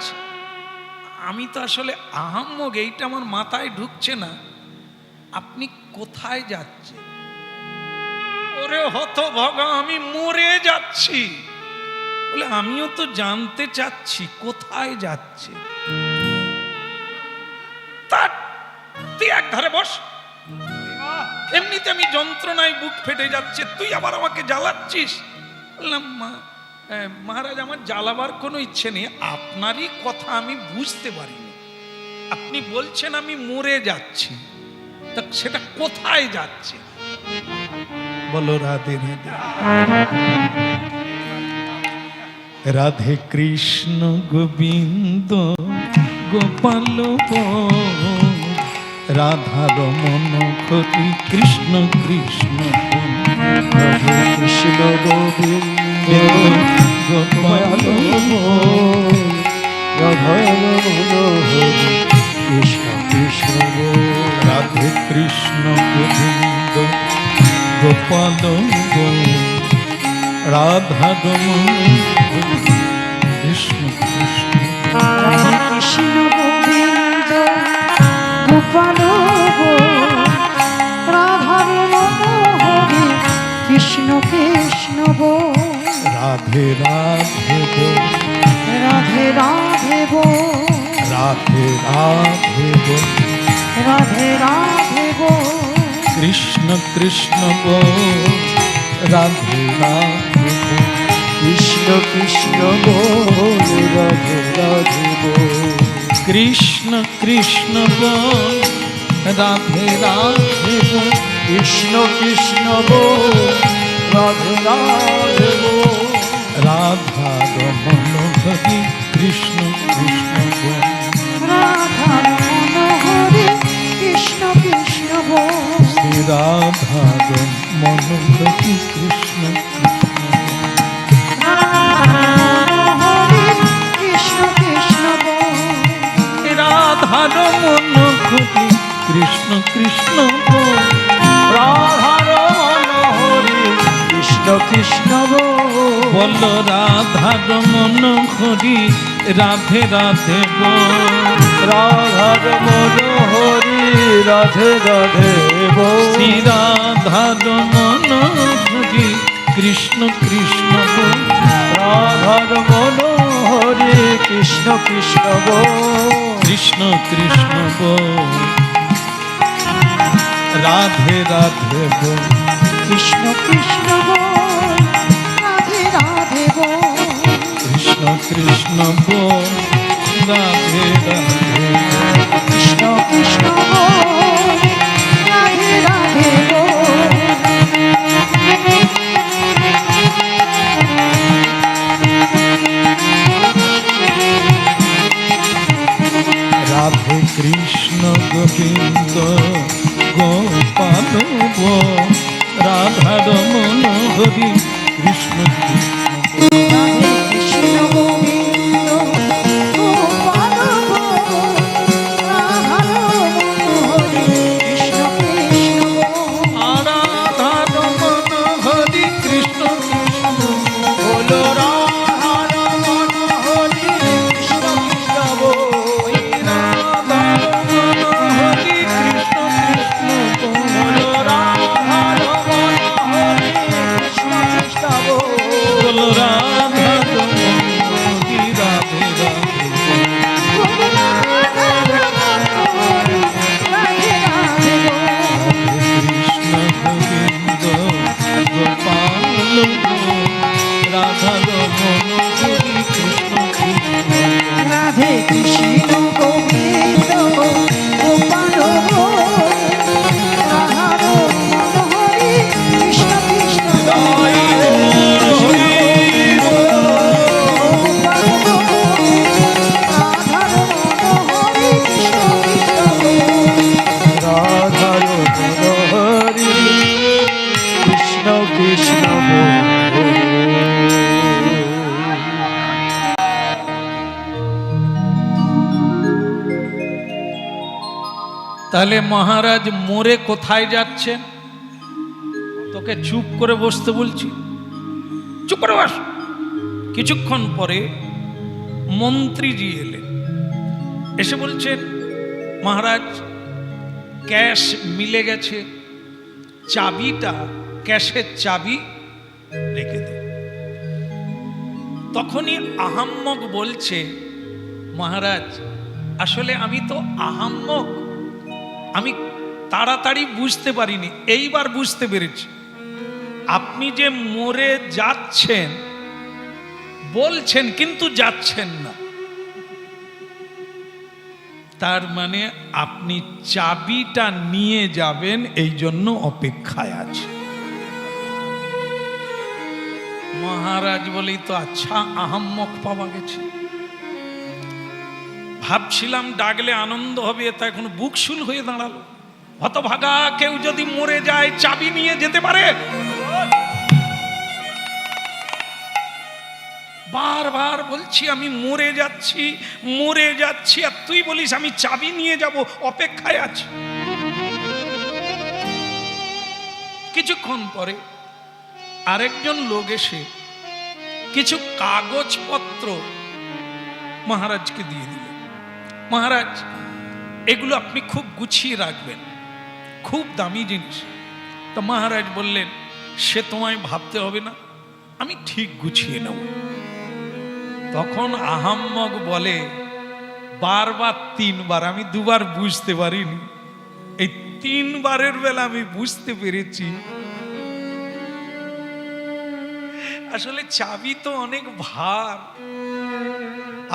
Speaker 1: আমি তো আসলে আহাম্মক, এইটা আমার মাথায় ঢুকছে না, আপনি কোথায় যাচ্ছেন? ওরে হতভাগা, আমি মরে যাচ্ছি। বলে আমিও তো জানতে চাচ্ছি কোথায় যাচ্ছে। তার তুই এক ধারে বস, এমনিতে আমি যন্ত্রণায় বুক ফেটে যাচ্ছে, তুই আবার আমাকে জ্বালাচ্ছিস। বললাম মহারাজ আমার জ্বালাবার কোনো ইচ্ছে নেই, আপনারই কথা আমি বুঝতে পারিনি। আপনি বলছেন আমি মরে যাচ্ছি, তা সেটা কোথায় যাচ্ছে? বলো রাধে রাধে। রাধে কৃষ্ণ গোবিন্দ গোপাল রাধা রমন হরি কৃষ্ণ কৃষ্ণ।
Speaker 2: রাধে কৃষ্ণ গোবিন্দ গোপাল রাধা রমন হরি কৃষ্ণ কৃষ্ণ।
Speaker 1: রাধে কৃষ্ণ গোবিন্দ গোপাল রাধা রমন কৃষ্ণ কৃষ্ণ।
Speaker 3: রাধে কৃষ্ণ গোবিন্দ গোপাল রাধার হরি কৃষ্ণ কৃষ্ণ।
Speaker 1: রাধে রাধে
Speaker 3: রাধে রাধে
Speaker 1: রাধে রাধে
Speaker 3: রাধে রাধে
Speaker 1: কৃষ্ণ কৃষ্ণ রাধে রাধে
Speaker 2: কৃষ্ণ কৃষ্ণ বল রাধে রাধে বল।
Speaker 1: কৃষ্ণ কৃষ্ণ রাধে রাধে
Speaker 2: কৃষ্ণ কৃষ্ণ বল রাধে রাধে বল।
Speaker 1: রাধা রমন হরি কৃষ্ণ কৃষ্ণ
Speaker 3: রাধার হরি কৃষ্ণ কৃষ্ণ।
Speaker 1: শ্রী রাধা রমন হরি কৃষ্ণ
Speaker 3: কৃষ্ণ কৃষ্ণ।
Speaker 1: রাধা রমন হরি কৃষ্ণ কৃষ্ণ।
Speaker 2: রাধা রমন হরি কৃষ্ণ কৃষ্ণ
Speaker 1: বল রাধা রমন হরি রাধে রাধে
Speaker 2: রাধা রমন হরি রাধে রাধে বল।
Speaker 1: শ্রী রাধা রমন হরি কৃষ্ণ কৃষ্ণ।
Speaker 2: রাধা রমন হরি কৃষ্ণ কৃষ্ণ
Speaker 1: কৃষ্ণ কৃষ্ণ রাধে রাধে
Speaker 3: কৃষ্ণ কৃষ্ণ রাধে রাধে
Speaker 1: কৃষ্ণ কৃষ্ণ রাধে রাধে
Speaker 3: কৃষ্ণ কৃষ্ণ রাধে রাধে।
Speaker 1: রাধে কৃষ্ণ গোবিন্দ গোপাল রাধা রমন হরি কৃষ্ণ কৃষ্ণ।
Speaker 3: রাধে কৃষ্ণ গোবিন্দ গোপাল রাধার হরি কৃষ্ণ কৃষ্ণ।
Speaker 1: রাধা রমন হরি কৃষ্ণ কৃষ্ণ।
Speaker 2: বলো রাধা রমন হরি কৃষ্ণ কৃষ্ণ বল।
Speaker 1: রাধা রমন হরি কৃষ্ণ কৃষ্ণ।
Speaker 2: বলো রাধা রমন হরি কৃষ্ণ কৃষ্ণ বল।
Speaker 1: বল রাধা রমন হরি রাধে রাধে
Speaker 3: রাধে রাধে
Speaker 1: কৃষ্ণ গোবিন্দ গোপাল রাধা রমন হরি কৃষ্ণ কৃষ্ণ।
Speaker 3: রাধে কৃষ্ণ গোবিন্দ গোপাল রাধার হরি কৃষ্ণ কৃষ্ণ।
Speaker 2: রাধা রমন হরি কৃষ্ণ কৃষ্ণ বল।
Speaker 1: তাহলে মহারাজ মোরে কোথায় যাচ্ছেন? তোকে চুপ করে বসতে বলছি, চুপ করে বস। কিছুক্ষণ পরে মন্ত্রীজি এলেন, এসে বলছেন মহারাজ ক্যাশ মিলে গেছে, চাবিটা ক্যাশের চাবি রেখে দে। তখনই আহাম্মক বলছে, মহারাজ আসলে আমি তো আহাম্মক, আমি তাড়াতাড়ি বুঝতে পারিনি, এইবার বুঝতে পেরেছি। আপনি যে মরে যাচ্ছেন বলছেন কিন্তু যাচ্ছেন না, তার মানে আপনি চাবিটা নিয়ে যাবেন, এই জন্য অপেক্ষায় আছে। মহারাজ বলেই তো আচ্ছা আহাম্মক পাওয়া গেছে। ভাবছিলাম ডাকলে আনন্দ হবে, তা এখন বুকশুল হয়ে দাঁড়ালো। হতভাগা, কেউ যদি মরে যায় চাবি নিয়ে যেতে পারে? বারবার বলছি আমি মরে যাচ্ছি মরে যাচ্ছি, আর তুই বলিস আমি চাবি নিয়ে যাব, অপেক্ষায় আছি। কিছুক্ষণ পরে আরেকজন লোক এসে কিছু কাগজপত্র মহারাজকে দিয়ে দিল। মহারাজ এগুলো আপনি খুব গুছিয়ে রাখবেন, খুব দামি জিনিস। তো মহারাজ বললেন, সে তোমায় ভাবতে হবে না, আমি ঠিক গুছিয়ে নেব। তখন আহাম্মক বলে, বারবার তিনবার, আমি দুবার বুঝতে পারিনি, এই তিনবারের বেলা আমি বুঝতে পেরেছি আসলে চাবি তো অনেক ভার,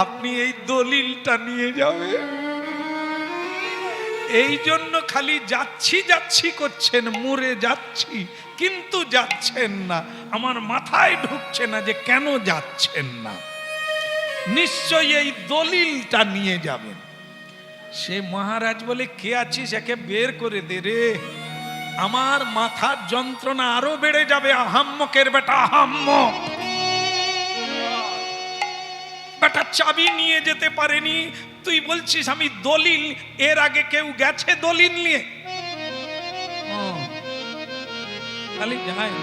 Speaker 1: আপনি এই দলিলটা নিয়ে যাবেন, এই জন্য খালি যাচ্ছি যাচ্ছি করছেন, মরে যাচ্ছি কিন্তু যাচ্ছেন না। আমার মাথায় ঢুকছে না যে কেন যাচ্ছেন না, নিশ্চয়ই এই দলিলটা নিয়ে যাবেন। সে মহারাজ বলে, কে আছিস একে বের করে দে রে, আমার মাথার যন্ত্রণা আরো বেড়ে যাবে। আহাম্মকের বেটা আহাম্মক, বেটা চাবি নিয়ে যেতে পারেনি, তুই বলছিস আমি দলিল, এর আগে কেউ গেছে দলিল নিয়ে? তাহলে যায়,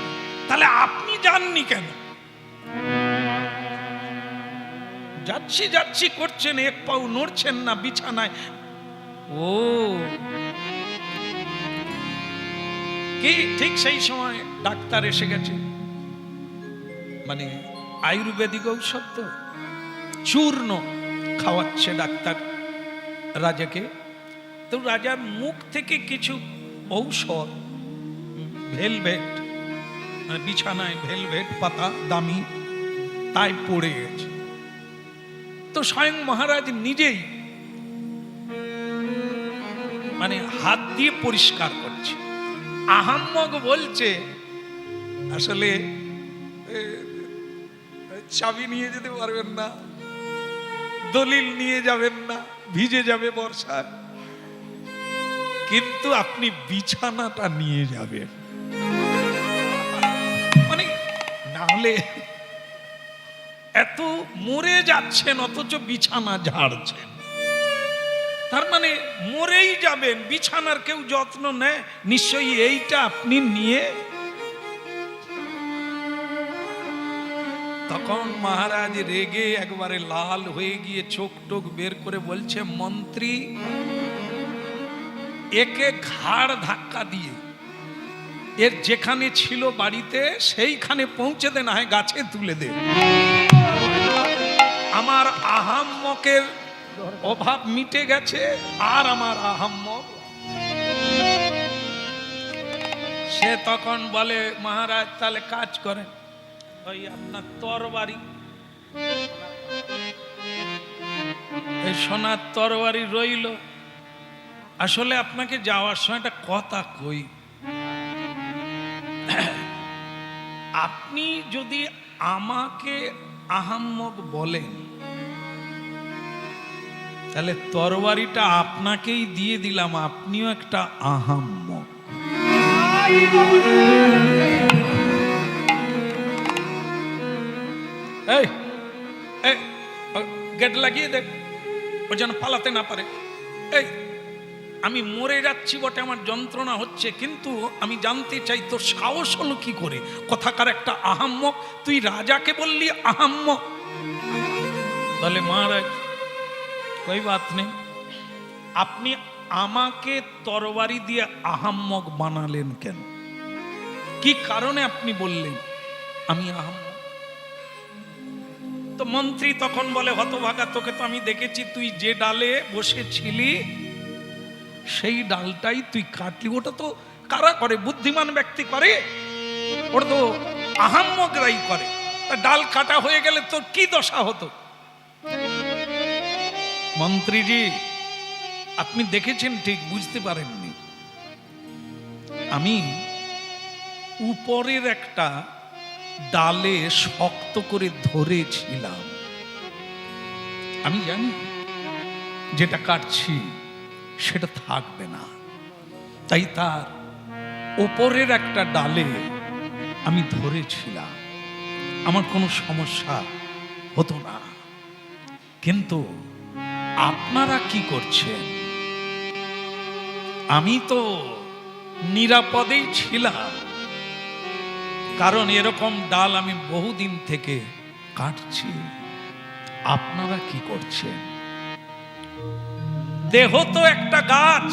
Speaker 1: তাহলে আপনি যাননি কেন? যাচ্ছি যাচ্ছি করছেন, এক পাও নড়ছেন না বিছানায়। ও কি ঠিক সেই সময় ডাক্তার এসে গেছে, মানে আয়ুর্বেদিক ঔষধ তো, চূর্ণ খাওয়াচ্ছে ডাক্তার রাজাকে। তো রাজার মুখ থেকে কিছু ঔষধ, ভেলভেট, মানে বিছানায় ভেলভেট পাতা দামি, তাই পড়ে গেছে। তো স্বয়ং মহারাজ নিজেই মানে হাত দিয়ে পরিষ্কার করছে। আহাম্মক বলছে, আসলে চাবি নিয়ে যেতে পারবেন না, দলিল নিয়ে যাবেন না, ভিজে যাবে বর্ষায়, কিন্তু আপনি বিছানাটা নিয়ে যাবেন। মানে না হলে এত মরে যাচ্ছেন অথচ বিছানা ঝাড়ছেন, তার মানে মরেই যাবেন, বিছানার কেউ যত্ন নেয়? নিশ্চয়ই এইটা আপনি নিয়ে। তখন মহারাজ রেগে একবারে লাল হয়ে গিয়ে চোখ টোক বের করে বলছে, মন্ত্রী একে ঘাড় ধাক্কা দিয়ে এর যেখানে ছিল বাড়িতে সেইখানে পৌঁছে দে, না হয় গাছে তুলে দে। আমার আহাম্মকের অভাব মিটে গেছে, আর আমার আহাম্মক। সে তখন বলে, মহারাজ তাহলে কাজ করেন, ওই আপনার তরবারি, এই সোনার তরবারি রইল। আসলে আপনাকে যাওয়ার সময় একটা কথা কই, আপনি যদি আমাকে আহাম্মক বলেন তাহলে তরবারিটা আপনাকেই দিয়ে দিলাম, আপনিও একটা আহাম্মক। এই গেট লাগিয়ে দেখ, ও যেন পালাতে না পারে। এই আমি মরে যাচ্ছি বটে, আমার যন্ত্রণা হচ্ছে, কিন্তু আমি জানতে চাই তোর সাহস হলো কি করে? কথাকার একটা আহাম্মক, তুই রাজাকে বললি আহাম্মক। বলে, মহারাজ कोई बात नहीं, আপনি আমাকে তরবারি দিয়ে আহাম্মক বানালেন কেন? কি কারণে আপনি বললেন আমি আহাম্মক? তো মন্ত্রী তখন বলে, হতভাগা, তোকে তো আমি দেখেছি তুই যে ডালে বসেছিলি সেই ডালটাই তুই কাটলি। ওটা তো কারা করে? বুদ্ধিমান ব্যক্তি করে, ওটা তো আহাম্মকরাই করে। তা ডাল কাটা হয়ে গেলে তোর কি দশা হতো? মন্ত্রীজি, আপনি দেখেছেন ঠিক, বুঝতে পারেননি। আমি উপরের একটা ডালে শক্ত করে ধরেছিলাম। আমি জানি যেটা কাটছি সেটা থাকবে না, তাই তার উপরের একটা ডালে আমি ধরেছিলাম, আমার কোনো সমস্যা হতো না। কিন্তু আপনারা কি করছেন? আমি তো নিরাপদেই ছিলাম, কারণ এরকম ডাল আমি বহুদিন থেকে কাটছি। আপনারা কি করছেন? দেহ তো একটা গাছ,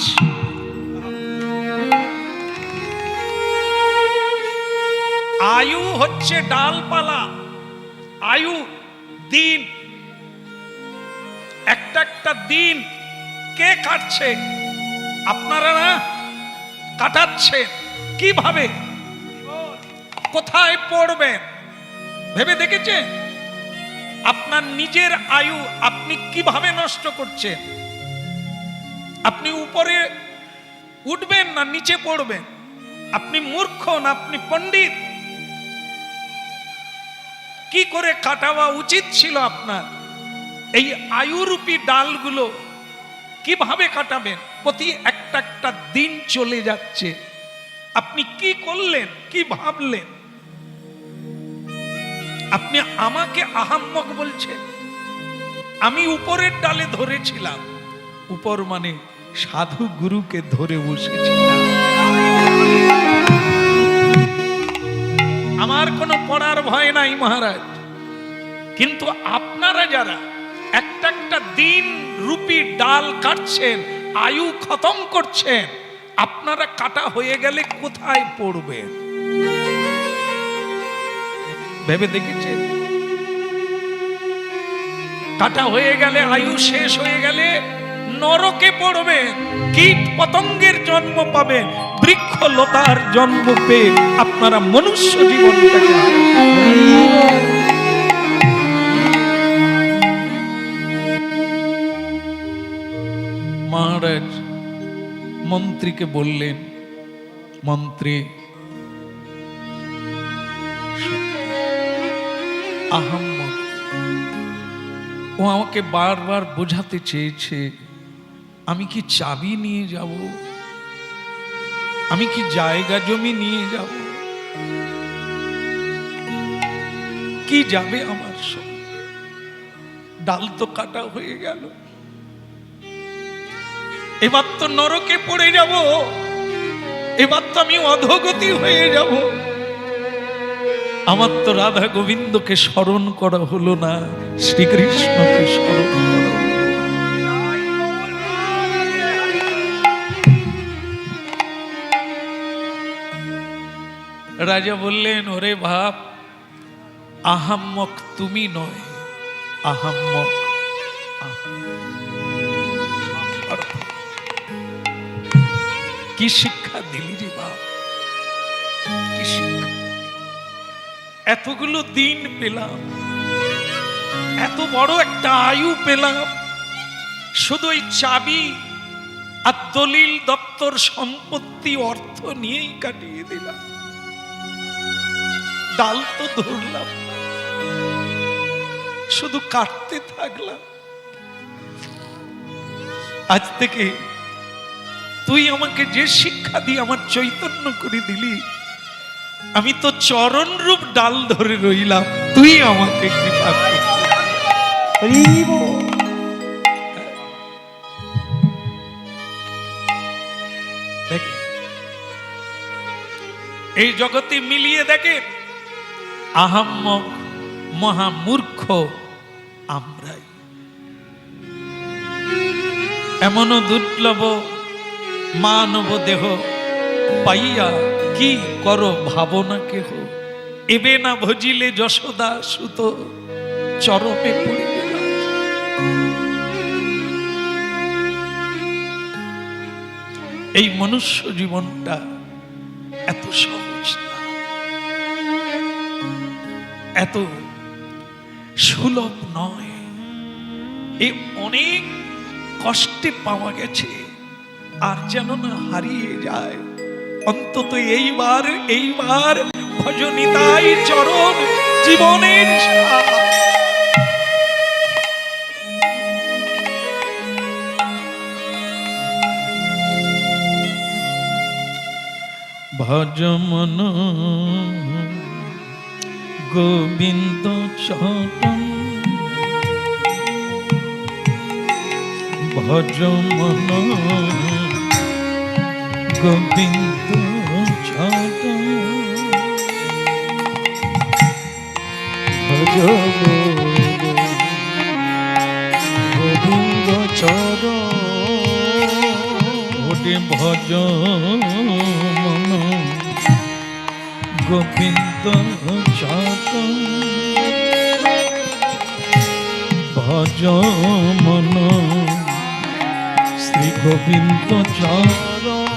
Speaker 1: আয়ু হচ্ছে ডালপালা, আয়ু দিন, একটা একটা দিন কে কাটছে? আপনারা না কাটাচ্ছে। কিভাবে, কোথায় পড়বেন ভেবে দেখেছেন? আপনার নিজের আয়ু আপনি কিভাবে নষ্ট করছেন? আপনি উপরে উঠবেন না নিচে পড়বেন? আপনি মূর্খ না আপনি পণ্ডিত? কি করে কাটাওয়া উচিত ছিল আপনার? এই আয়ুরূপী ডালগুলো কিভাবে কাটাবেন? প্রতি একটা একটা দিন চলে যাচ্ছে, আপনি কি করলেন, কি ভাবলেন? আপনি আমাকে আহাম্মক বলছেন? আমি উপরের ডালে ধরেছিলাম, উপর মানে সাধু গুরুকে ধরে বসেছিলাম। আমার কোনো পড়ার ভয় নাই মহারাজ। কিন্তু আপনারা যারা একটা একটা দিন রূপী ডাল কাটছেন, আয়ু খতম করছেন, আপনারা কাটা হয়ে গেলে কোথায় পড়বেন ভেবে দেখেছেন? কাটা হয়ে গেলে, আয়ু শেষ হয়ে গেলে নরকে পড়বেন, কীট পতঙ্গের জন্ম পাবেন, বৃক্ষ লতার জন্ম পেয়ে আপনারা মনুষ্য জীবনটাকে মহারাজ মন্ত্রীকে বললেন, মন্ত্রী, আহাম্মক ও আমাকে বারবার বোঝাতে চেয়েছে, আমি কি চাবি নিয়ে যাব? আমি কি জায়গা জমি নিয়ে যাব? কি যাবে আমার সঙ্গে? ডাল তো কাটা হয়ে গেল, এবার তো নরকে পড়ে যাব, এবার তো আমি অধোগতি হয়ে যাব। আমার তো রাধা গোবিন্দকে স্মরণ করা হলো না, শ্রীকৃষ্ণকে স্মরণ করা হলো। রাজা বললেন, ওরে ভাব, আহাম্মক তুমি নয়, আহাম্মক কি শিক্ষা দিলি রে বাপ, কি শিক্ষা! এতগুলো দিন পেলাম, এত বড় একটা আয়ু পেলাম, শুধু ওই চাবি আর দলিল দপ্তর সম্পত্তি অর্থ নিয়েই কাটিয়ে দিলাম। ডাল তো ধরলাম, শুধু কাটতে থাকলাম। আজ থেকে তুই আমাকে যে শিক্ষা দিয়ে আমার চৈতন্য করে দিলি, আমি তো চরণ রূপ ডাল ধরে রইলাম, তুই আমাকে কৃপা কর। দেখে এই জগতে মিলিয়ে দেখে, আহাম্মক মহামূর্খ আমরাই। এমনও দুর্লভ মানব দেহ পাইয়া কি করো ভাবনা কেহ, এবে না ভজিলে যশোদা সুত, চরমে পড়িবে না। এই মনুষ্য জীবনটা এত সহজ না, এত সুলভ নয়। এ অনেক কষ্টে পাওয়া গেছে, আর যেন না হারিয়ে যায়। অন্তত এইবার ভজনিতাই চরণ জীবনের সার। ভজ মন গোবিন্দ চরণ, ভজ মন গোবিন্দ চরণ,
Speaker 2: ভজ গোবিন্দ চরণ,
Speaker 1: ওরে ভজ মন গোবিন্দ চরণ, ভজ মন শ্রী গোবিন্দ চরণ।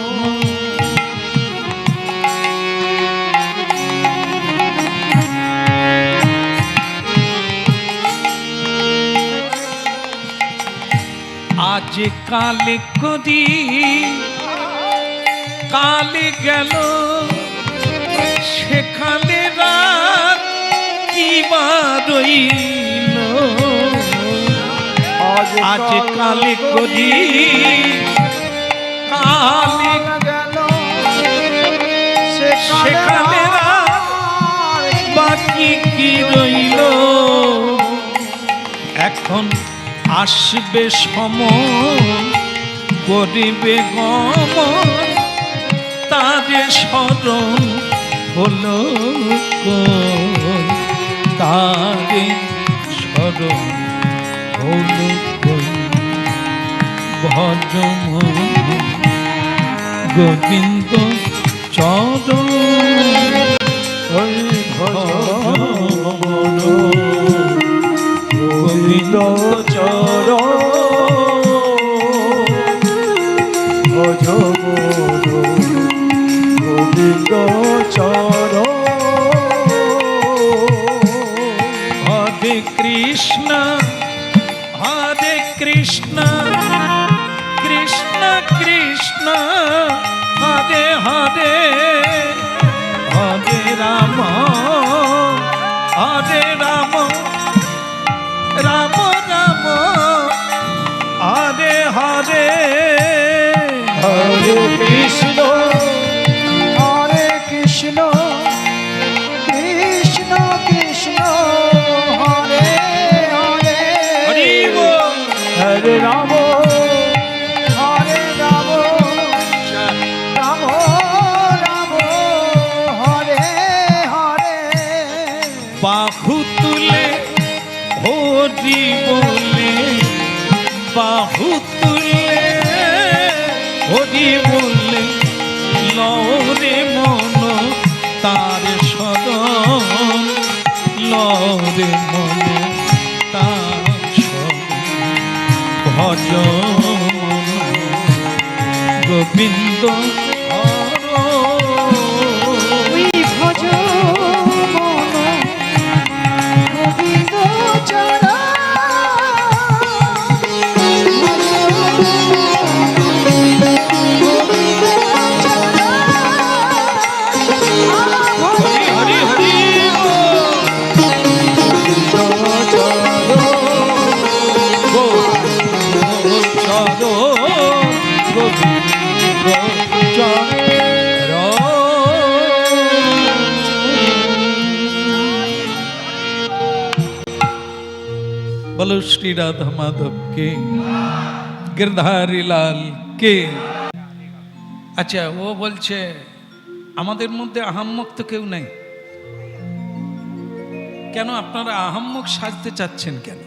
Speaker 1: আজ কালে করি কালে গেল, সেখানে রাত কি বা রইল। আজ কালে করি কালে
Speaker 2: গেল
Speaker 1: সেখানে রাত বাকি কি রইল। এখন আসবে সময় করিবে গমন, তারে স্মরণ হলো কোন, তারে স্মরণ হলো কোন। ভজ মন গোবিন্দ চরণ,
Speaker 2: ওই ভজ মন গোবিন্দ চরণ, ভজ মন গোবিন্দ চরণ।
Speaker 1: হরে কৃষ্ণ কৃষ্ণ কৃষ্ণ হরে হরে, হরে রাম রাম রাম হরে হরে।
Speaker 2: হরে কৃষ্ণ কৃষ্ণ কৃষ্ণ হরে হরে,
Speaker 1: হরি বল।
Speaker 2: হরে রাম রাম রাম হরে হরে।
Speaker 1: বাহু তুলে হরি বলে, বাহু তুলে হরি বলে, লরে মন তার শরণ, লরে মন তার শরণ। ভজ মন গোবিন্দ
Speaker 3: ওই ভজ মন গোবিন্দ চরণ, ভজ গোবিন্দ চরণ।
Speaker 1: হরি হরি হরি बोलो श्री राधा माधव के, गिरधारी लाल के। আচ্ছা, ও বলছে আমাদের মধ্যে আহাম্মক তো কেউ নাই, কেন আপনারা আহাম্মক সাজতে চাচ্ছেন কেন?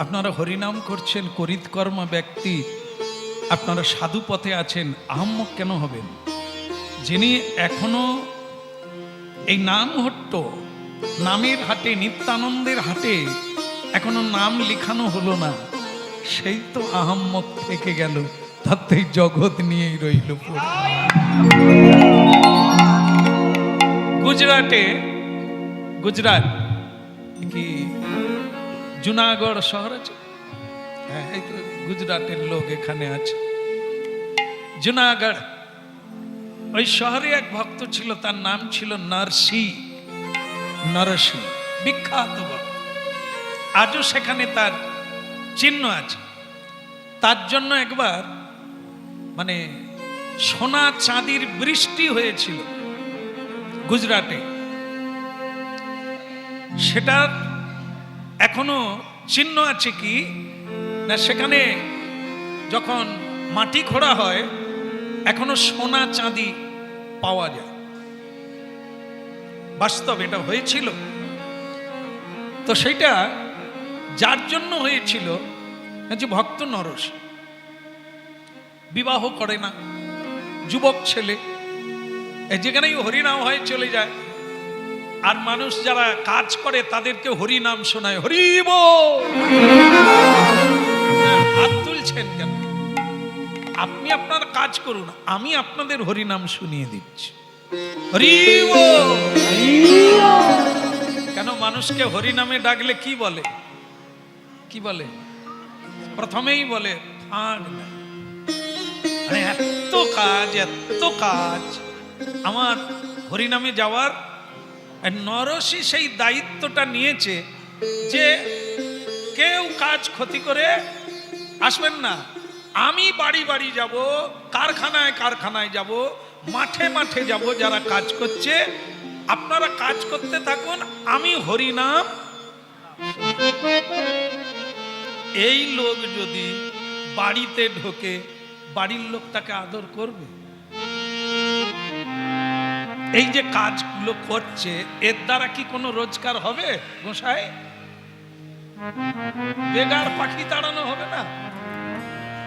Speaker 1: আপনারা হরিনাম করছেন, করিতকর্মা ব্যক্তি, আপনারা সাধু পথে আছেন, আহাম্মক কেন হবেন? যিনি এখনো এই নাম হট্ট নামের হাটে, নিত্যানন্দের হাটে এখনো নাম লিখানো হলো না, সেই তো আহাম্মক থেকে গেল, তাতে জগৎ নিয়েই রইল পড়ে। গুজরাট কি জুনাগড় শহর আছে, হ্যাঁ এই তো গুজরাটের লোক এখানে আছে। জুনাগড়, ওই শহরে এক ভক্ত ছিল, তার নাম ছিল নরসি, বিখ্যাত ভক্ত। আজও সেখানে তার চিহ্ন আছে। তার জন্য একবার মানে সোনা চাঁদির বৃষ্টি হয়েছিল গুজরাটে, সেটার এখনো চিহ্ন আছে কি না, সেখানে যখন মাটি খোঁড়া হয় এখনো সোনা চাঁদি পাওয়া যায়। বাস্তব এটা হয়েছিল। তো সেটা যার জন্য হয়েছিল, যে ভক্ত নরস বিবাহ করে না, যুবক ছেলে, যেখানেই হরিনাম হয় চলে যায়, আর মানুষ যারা কাজ করে তাদেরকে হরিনাম শোনায়, হরি বল। হাত তুলছেন কেন? আপনি আপনার কাজ করুন, আমি আপনাদের হরিনাম শুনিয়ে দিচ্ছি। হরি বল। কেন মানুষকে হরিনামে ডাকলে কি বলে? কি বলে? প্রথমেই বলে ফাঁক নাই, মানে এত কাজ আমার হরিনামে যাওয়ার। নরসি সেই দায়িত্বটা নিয়েছে যে কেউ কাজ ক্ষতি করে আসবেন না, আমি বাড়ি বাড়ি যাব, কারখানায় যাব, মাঠে যাব, যারা কাজ করছে আপনারা কাজ করতে থাকুন, আমি হরিনাম। এই লোক যদি বাড়িতে ঢোকে, বাড়ির লোক তাকে আদর করবে? এই যে কাজগুলো করছে, এর দ্বারা কি কোনো রোজগার হবে গোসাই? বেগার পাখি তাড়ানো হবে না?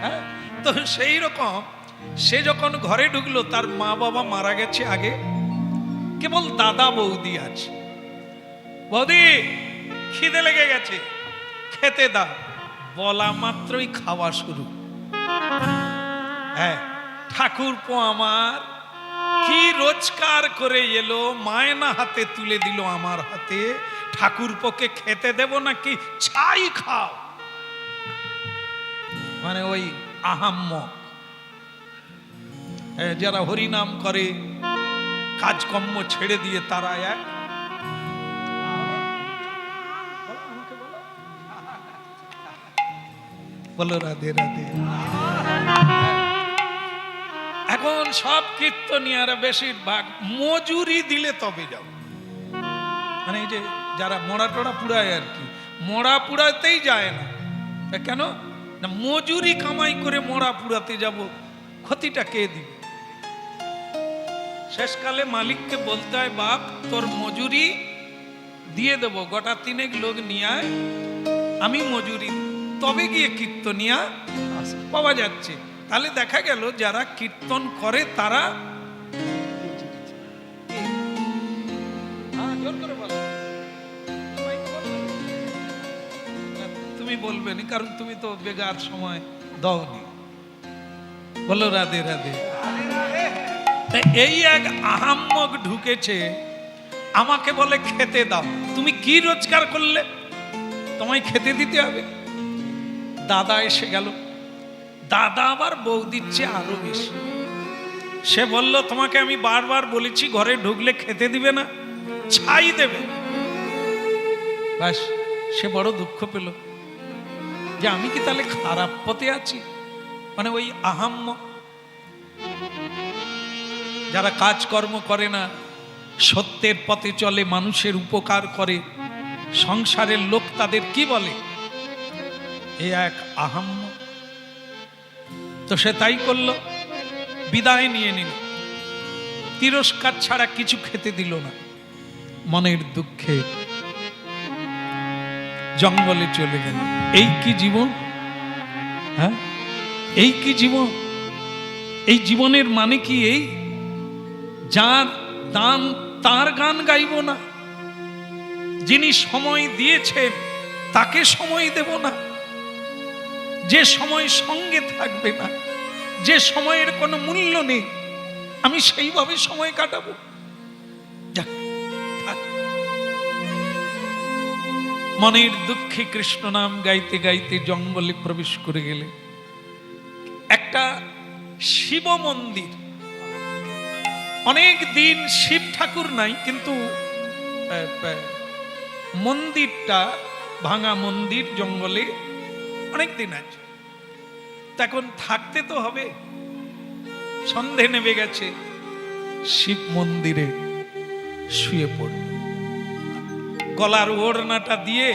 Speaker 1: হ্যাঁ, তো সেই রকম সে যখন ঘরে ঢুকলো, তার মা বাবা মারা গেছে আগে, কেবল দাদা বৌদি আছে। বৌদি খিদে লেগে গেছে, খেতে দাও, বলা মাত্রই খাওয়া শুরু। হ্যাঁ, ঠাকুরপো আমার কি রোজগার করে এলো, মায়না হাতে তুলে দিল আমার হাতে, ঠাকুরপোকে খেতে দেব নাকি ছাই খাও? মানে ওই আহাম্মক যারা হরিনাম করে, কাজকর্ম ছেড়ে দিয়ে তারা এক বলো রাধে রাধে। এখন সব কীর্তনিয়ারা বেশিরভাগ মজুরি দিলে তবে যাও, মানে এই যে যারা মোড়া টোড়া পুড়ায় আর কি, মোড়া পুড়াতেই যায় না। কেন না, মজুরি কামাই করে মোড়া পুড়াতে যাব, ক্ষতিটা কে দিবে? শেষকালে মালিককে বলতে হয়, বাপ তোর মজুরি দিয়ে দেবো, গোটা তিনেক লোক নিয়ে আয়, আমি মজুরি, তবে গিয়ে কীর্তনিয়া পাওয়া যাচ্ছে। তাহলে দেখা গেল যারা কীর্তন করে তারা, তুমি বলবেনি কারণ তুমি তো বেগার সময় দাওনি। বলো রাধে রাধে। এই এক আহাম্মক ঢুকেছে, আমাকে বলে খেতে দাও। তুমি কি রোজগার করলে? তোমায় খেতে দিতে হবে। দাদা এসে গেল, দাদা আবার বৌদির চেয়ে আরো বেশি। সে বলল, তোমাকে আমি বারবার বলেছি ঘরে ঢুকলে খেতে দিবে না, ছাই দেবে। ব্যাস, সে বড় দুঃখ পেল যে আমি কি তাহলে খারাপ পথে আছি? মানে ওই আহাম্মক যারা কাজকর্ম করে না, সত্যের পথে চলে, মানুষের উপকার করে, সংসারের লোক তাদের কি বলে? এ এক আহাম্মক। তো সে তাই করলো, বিদায় নিয়ে নিল, তিরস্কার ছাড়া কিছু খেতে দিল না। মনের দুঃখে জঙ্গলে চলে গেল। এই কি জীবন? হ্যাঁ, এই কি জীবন? এই জীবনের মানে কি এই? যার দান তার গান গাইব না? যিনি সময় দিয়েছেন তাকে সময় দেব না? যে সময় সঙ্গে থাকবে না, যে সময়ের কোনো মূল্য নেই, আমি সেইভাবে সময় কাটাবো? যাক, থাক। মনের দুঃখে কৃষ্ণ নাম গাইতে গাইতে জঙ্গলে প্রবেশ করে গেলে একটা শিব মন্দির, অনেক দিন শিব ঠাকুর নাই, কিন্তু মন্দিরটা ভাঙা মন্দির, জঙ্গলে অনেক দিন আছে। তখন থাকতে তো হবে। সন্ধে নেমে গেছে, শিব মন্দিরে শুয়ে পড়ল, গলার ওড়নাটা দিয়ে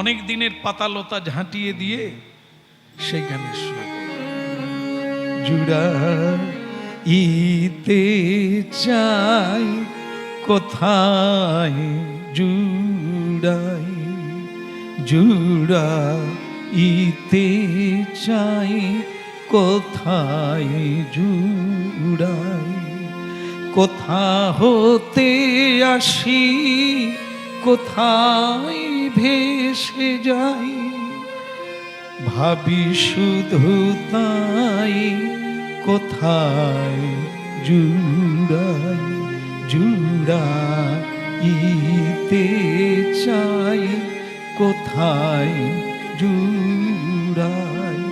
Speaker 1: অনেক দিনের পাতালতা ঝাঁটিয়ে দিয়ে সেইখানে শুয়ে পড়ল। জুড়া ইতে চাই কোথায় জুড়াই, জুড়া ইতে চাই কোথায় জুড়াই, কোথা হতে আসি কোথায় ভেসে যাই, ভাবি শুধু তাই কোথায় জুড়াই, জুড়াইতে চাই কোথায় জুড়াই।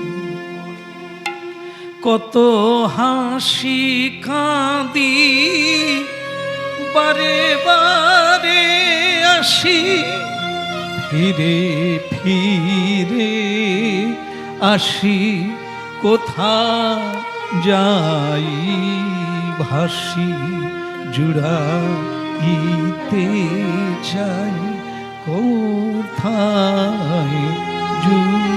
Speaker 1: কত হাসি কাঁদি বারে বারে আসি, ফিরে ফিরে আসি কোথা যাই, ভাসি জুড়াইতে চাই কোথায় জুড়াই।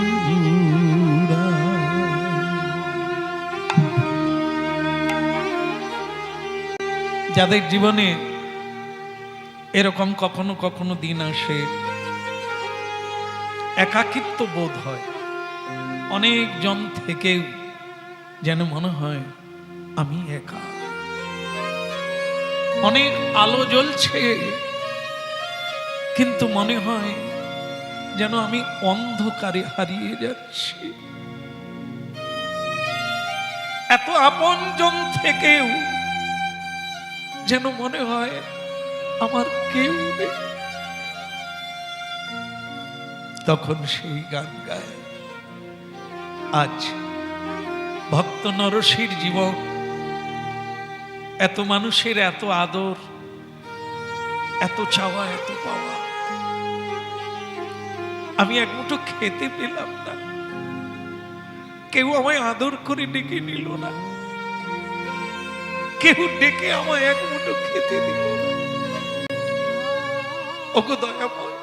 Speaker 1: যাদের জীবনে এরকম কখনো কখনো দিন আসে, একাকিত্ব বোধ হয়, অনেক জন থেকেও যেন মনে হয় আমি একা, অনেক আলো জ্বলছে কিন্তু মনে হয় যেন আমি অন্ধকারে হারিয়ে যাচ্ছি। এত আপনজন থেকেও যেন মনে হয় আমার কেউ নেই। তখন সেই গান গায়। আজ ভক্ত নরসির জীবন, এত মানুষের এত আদর, এত চাওয়া, এত পাওয়া, আমি এক মুঠো খেতে পেলাম না, কেউ আমায় আদর করে ডেকে নিল না, কেউ ডেকে আমায় এক মুঠো খেতে দিল না। ওগো দয়াময়,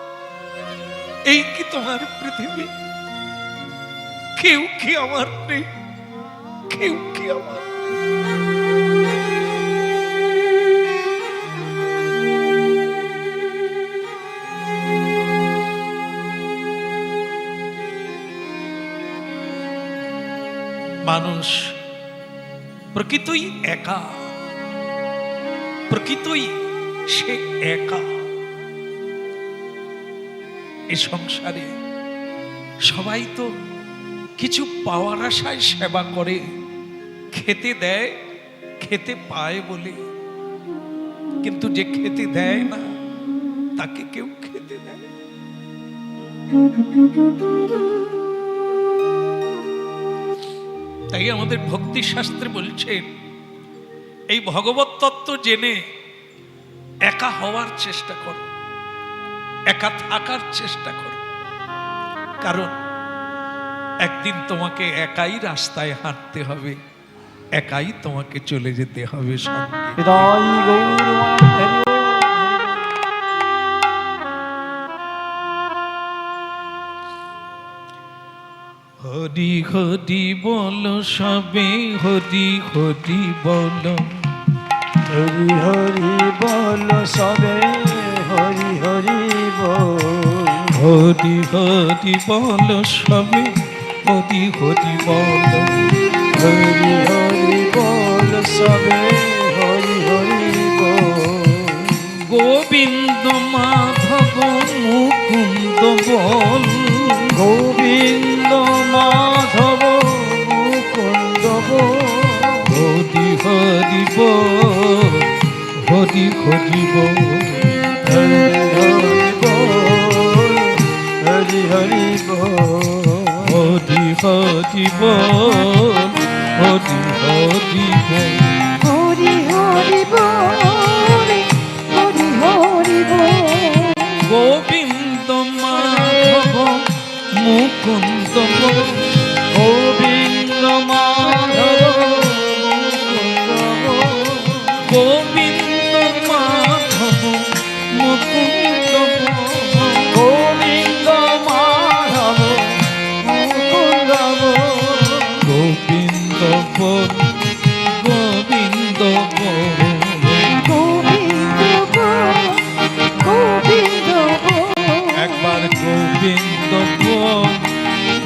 Speaker 1: এই কি তোমার পৃথিবী? কেউ কি আমার নেই, কেউ কি আমার মানুষ প্রকৃতই একা, প্রকৃতই সে একা। এ সংসারে সবাই তো কিছু পাওয়ার আশায় সেবা করে, খেতে দেয়, খেতে পায় বলে, কিন্তু যে খেতে দেয় না তাকে কেউ খেতে দেয়। তাই আমাদের ভক্তি শাস্ত্রে বলছেন, এই ভগবত তত্ত্ব জেনে একা হওয়ার চেষ্টা করো, একা থাকার চেষ্টা করো, কারণ একদিন তোমাকে একাই রাস্তায় হাঁটতে হবে, একাই তোমাকে চলে যেতে হবে সঙ্গে। হরি হরি বলো সবে, হরি হরি বলো,
Speaker 2: হরি হরি বল সবে, হরি হরি বল,
Speaker 1: হরি হরি বলো সবে, হরি হরি বলো,
Speaker 2: হরি হরি বল সবে, হরি হরি বল,
Speaker 1: গোবিন্দ মাধব মুকুন্দ বল।
Speaker 2: গোবিন্দ মাধব মুকুন্দ বল।
Speaker 1: হরি হরি বল, হরি হরি বল।
Speaker 2: হরি হরি বল, হরি হরি বল।
Speaker 1: হরি হরি বল, হরি হরি বল।
Speaker 3: হরি হরি বল, হরি হরি বল।
Speaker 1: গোবিন্দ মাধব মুকুন্দ বল।
Speaker 2: গোবিন্দ মাধব মুকুন্দ বল।
Speaker 1: গোবিন্দ মাধব মুকুন্দ বল।
Speaker 2: গোবিন্দ মাধব মুকুন্দ বল।
Speaker 1: গোবিন্দ বল, গোবিন্দ বল।
Speaker 3: গোবিন্দ বল, গোবিন্দ বল।
Speaker 1: একবার গোবিন্দ বল,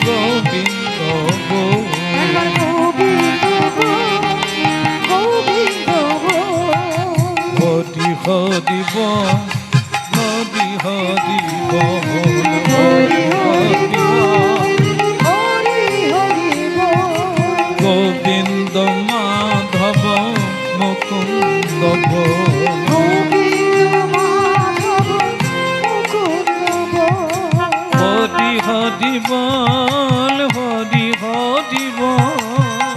Speaker 1: গোবিন্দ বল।
Speaker 3: একবার গোবিন্দ বল, গোবিন্দ বল।
Speaker 1: হরি হরি বল, হরি হরি বল।
Speaker 3: হরি হরি বল, হরি হরি বল।
Speaker 1: গোবিন্দ মাধব মুকুন্দ বল।
Speaker 3: গোবিন্দ মাধব মুকুন্দ বল।
Speaker 1: হরি হরি বল, হরি হরি বল।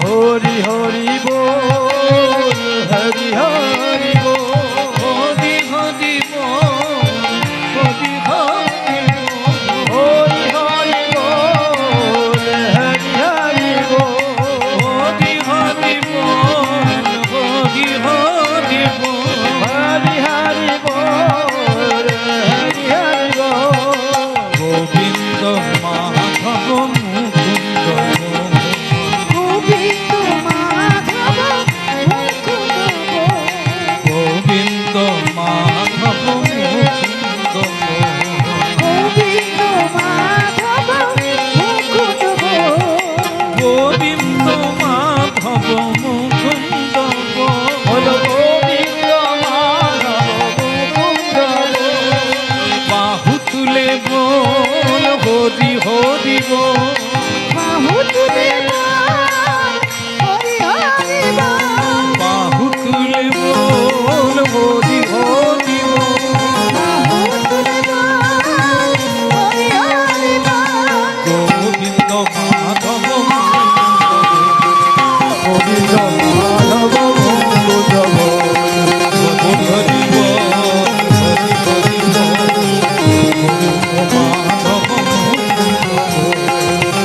Speaker 2: হরি হরি বল, হরি হরি বল।
Speaker 1: হরি হরি বল, হরি হরি বল।
Speaker 2: হরি হরি বল, হরি হরি বল।
Speaker 1: হরি হরি বল, হরি হরি বল।
Speaker 2: হরি হরি বল, হরি হরি বল।
Speaker 1: গোবিন্দ মাধব মুকুন্দ বল।
Speaker 3: গোবিন্দ মাধব মুকুন্দ বল।
Speaker 1: গোবিন্দ মাধব মুকুন্দ বল।
Speaker 3: গোবিন্দ মাধব মুকুন্দ বল।
Speaker 1: গোবিন্দ মাধব মুকুন্দ বল।
Speaker 2: বল গোবিন্দ মাধব মুকুন্দ বল।
Speaker 1: বাহু তুলে বল, হরি হরি বল।
Speaker 3: বাহু তুলে বল, হরি হরি বল।
Speaker 1: বাহু তুলে বল, হরি হরি বল।
Speaker 3: বাহু তুলে বল, হরি হরি বল।
Speaker 1: গোবিন্দ মাধব
Speaker 2: গোবিন্দ মাধব মুকুন্দ বল।
Speaker 1: হরি বল, হরি হরি বল। গোবিন্দ মাধব মুকুন্দ বল।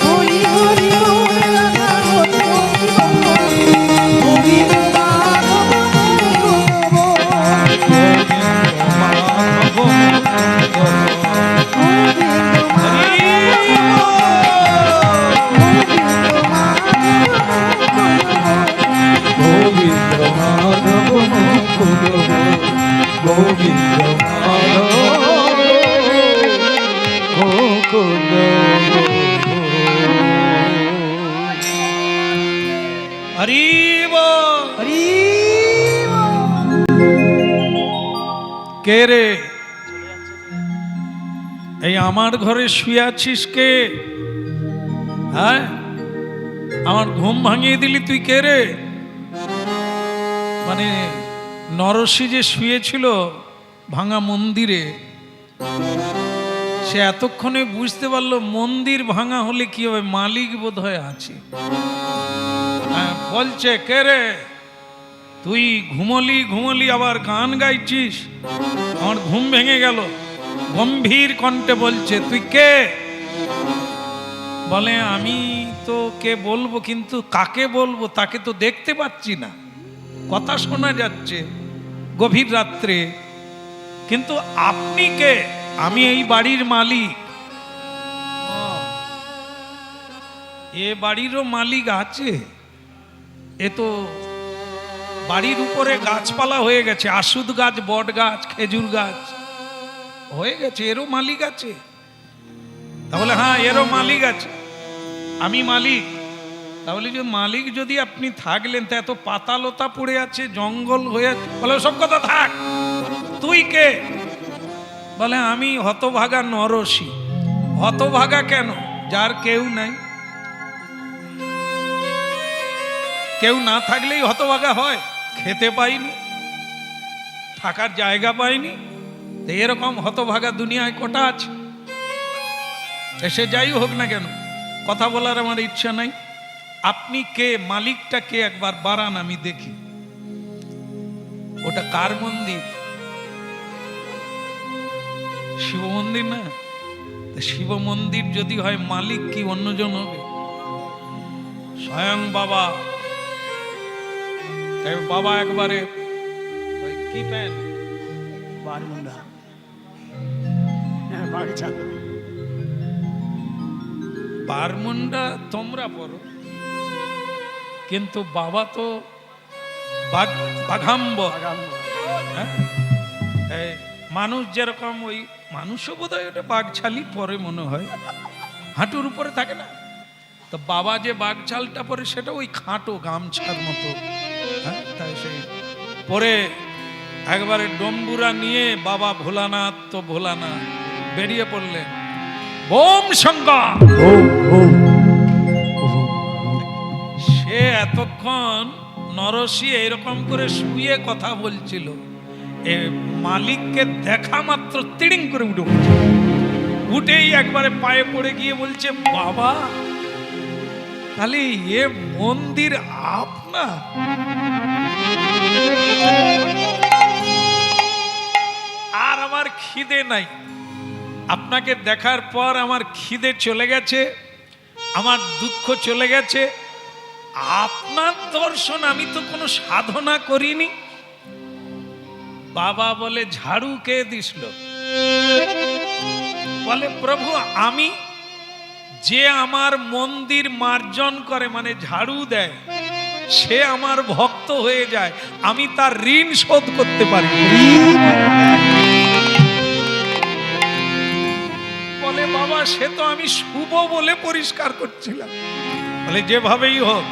Speaker 3: হরি হরি বল, রাধা হরি হরি বল। গোবিন্দ মাধব মুকুন্দ বল।
Speaker 1: গোবিন্দ মাধব মুকুন্দ বল।
Speaker 3: গোবিন্দ
Speaker 1: হরি
Speaker 3: গোবিন্দ মাধব মুকুন্দ বল।
Speaker 2: গোবিন্দ মাধব মুকুন্দ
Speaker 1: হরি বল।
Speaker 3: হরি
Speaker 1: কে রে? এই আমার ঘরে শুয়ে আছিস কে? হ্যাঁ, আমার ঘুম ভাঙিয়ে দিলি তুই কে রে? মানে নরসি যে শুয়েছিল ভাঙা মন্দিরে, সে এতক্ষণে বুঝতে পারলো মন্দির ভাঙা হলে কি হবে, মালিক বোধহয় আছে। হ্যাঁ, বলছে কে রে? তুই ঘুমলি আবার গান গাইছিস, আমার ঘুম ভেঙে গেল। গম্ভীর কণ্ঠে বলছে তুই কে? বলে আমি তো কে বলবো, কিন্তু কাকে বলবো তাকে তো দেখতে পাচ্ছি না, কথা শোনা যাচ্ছে গভীর রাত্রে, কিন্তু আপনি কে? আমি এই বাড়ির মালিক। এ বাড়িরও মালিক আছে? এ তো বাড়ির উপরে গাছপালা হয়ে গেছে, আশুদ গাছ, বট গাছ, খেজুর গাছ হয়ে গেছে, এরও মালিক আছে? তাহলে হ্যাঁ, এরও মালিক আছে, আমি মালিক। তাহলে যে মালিক যদি আপনি থাকলেন, তা এত পাতালতা পড়ে আছে, জঙ্গল হয়ে আছে, বলে সব কথা থাক, তুই কে? বলে আমি হতভাগা নরসী। হতভাগা কেন? যার কেউ নাই। কেউ না থাকলেই হতভাগা হয়। খেতে পাইনি, থাকার জায়গা পাইনি, তো এরকম হতভাগা দুনিয়ায় কটা আছে। এসে যাই হোক না কেন, কথা বলার আমার ইচ্ছা নাই। আপনি কে, মালিকটা কে একবার বাড়ান, আমি দেখি ওটা কার মন্দির। শিব মন্দির না? শিব মন্দির যদি হয়, মালিক কি অন্যজন হবে? স্বয়ং বাবা। তাই বাবা একবারে ওই কি প্যান,
Speaker 2: বারমুন্ডা বাগিচাল
Speaker 1: বারমুন্ডা তোমরা পড়ো, কিন্তু বাবা তো বাঘাম্বর। হ্যাঁ? এই মানুষ যেরকম, ওই মানুষও বোধ হয় ওটা বাঘছালি পরে মনে হয়, হাঁটুর উপরে থাকে না, তো বাবা যে বাঘছালটা পরে সেটা ওই খাটো গামছার মতো। হ্যাঁ, তাই সেই পরে একবারে ডম্বুরা নিয়ে বাবা ভোলানাথ তো ভোলানাথ বেরিয়ে পড়লেন। ওম শঙ্কর।
Speaker 2: ওম ওম
Speaker 1: সে এতক্ষণ নরসী এইরকম করে শুয়ে কথা বলছিল, এ মালিককে দেখা মাত্র তিড়িং করে উঠে পড়ছে। উঠেই একবারে পায়ে পড়ে গিয়ে বলছে, বাবা তাহলে এ মন্দির আপনার? আর আমার খিদে নাই, আপনাকে দেখার পর আমার খিদে চলে গেছে, আমার দুঃখ চলে গেছে। আপনার দর্শন, আমি তো কোনো সাধনা করিনি। বাবা বলে, ঝাড়ু কে দিছিল? বলে, প্রভু আমি, যে আমার মন্দির মার্জন করে মানে ঝাড়ু দেয়, সে আমার ভক্ত হয়ে যায়, আমি তার ঋণ শোধ করতে পারি। বলে, বাবা সে তো আমি শুভ বলে পরিষ্কার করছিলাম। বলে, যেভাবেই হোক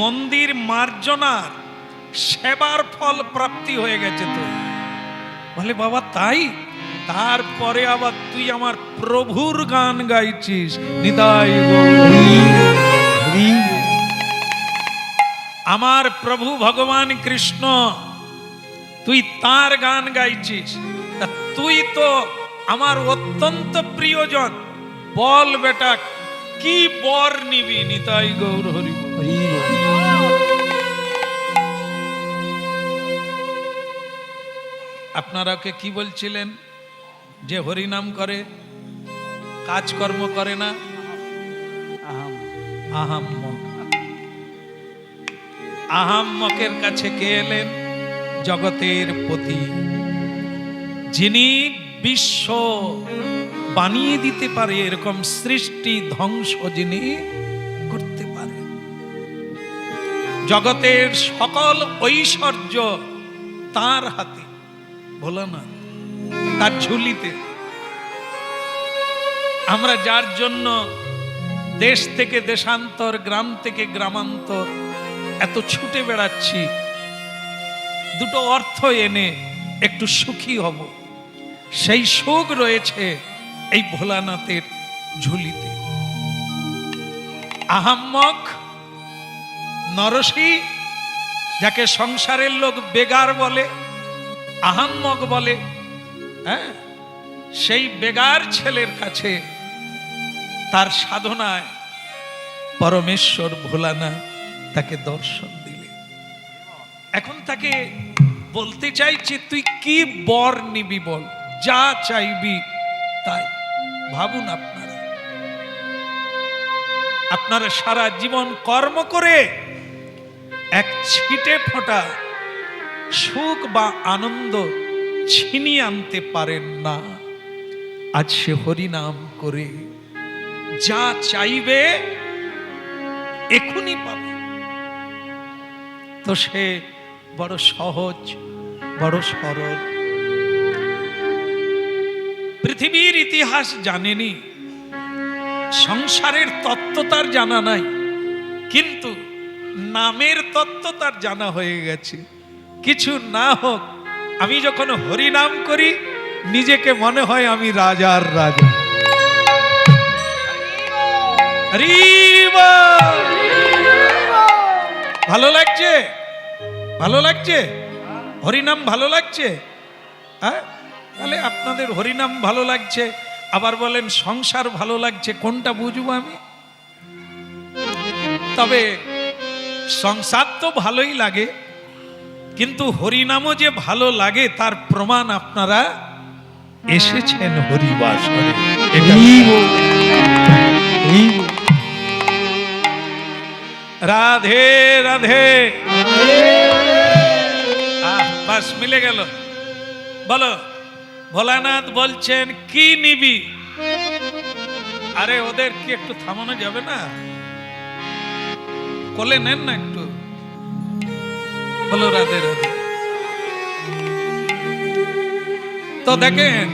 Speaker 1: মন্দির মার্জনার সেবার ফল প্রাপ্তি হয়ে গেছে তো। বলে, বাবা তাই? তারপরে আবার তুই আমার প্রভুর গান গাইছিস, নিতাই গৌর। আমার প্রভু ভগবান কৃষ্ণ, তুই তার গান গাইছিস, তা তুই তো আমার অত্যন্ত প্রিয়জন। বল বেটা কি বর নিবি? নিতাই গৌর হরি। আপনারা ওকে কি বলছিলেন? যে হরিনাম করে, কাজকর্ম করে না, আহাম্মক। আহাম্মকের কাছে কে এলেন? জগতের পতি, যিনি বিশ্ব বানিয়ে দিতে পারে, এরকম সৃষ্টি ধ্বংস যিনি করতে পারে। জগতের সকল ঐশ্বর্য তার হাতে, ভোলানাথ তার ঝুলিতে। আমরা যার জন্য দেশ থেকে দেশান্তর, গ্রাম থেকে গ্রামান্তর এত ছুটে বেড়াচ্ছি, দুটো অর্থ এনে একটু সুখী হব, সেই সুখ রয়েছে এই ভোলানাথের ঝুলিতে। আহাম্মক নরসী, যাকে সংসারের লোক বেগার বলে, আহাম্মক বলে, হ্যাঁ, সেই বেগার ছেলের কাছে তার সাধনায় পরমেশ্বর ভোলানাথ তাকে দর্শন দিলে। এখন তাকে বলতে চাইছে, তুই কি বর নিবি বল, যা চাইবি তাই। ভাবুন আপনারা, আপনারা সারা জীবন কর্ম করে এক ছিটে ফোঁটা সুখ বা আনন্দ ছিনিয়ে আনতে পারেন না। আজ সে হরিনাম করে যা চাইবে এখনই পাবে। তো সে বড় সহজ, বড় সরল। পৃথিবীর ইতিহাস জানেনি, সংসারের তত্ত্ব তার জানা নাই, কিন্তু নামের তত্ত্ব তার জানা হয়ে গেছে। কিছু না হোক, আমি যখন হরিনাম করি নিজেকে মনে হয় আমি রাজার রাজা। হরি বল। ভালো লাগছে? ভালো লাগছে? হরিনাম ভালো লাগছে? হ্যাঁ, তাহলে আপনাদের হরিনাম ভালো লাগছে, আবার বলেন সংসার ভালো লাগছে, কোনটা বুঝবো আমি? তবে সংসার তো ভালোই লাগে, কিন্তু হরিনামও যে ভালো লাগে তার প্রমাণ আপনারা এসেছেন হরিবাসরে। এটা রাধে রাধে। বাস মিলে গেল। বলো, ভোলানাথ বলছেন কি নিবি? আরে ওদের কি একটু থামানো যাবে না? কোলে নেন না একটু। বলো রাধে রাধে। তো দেখেন,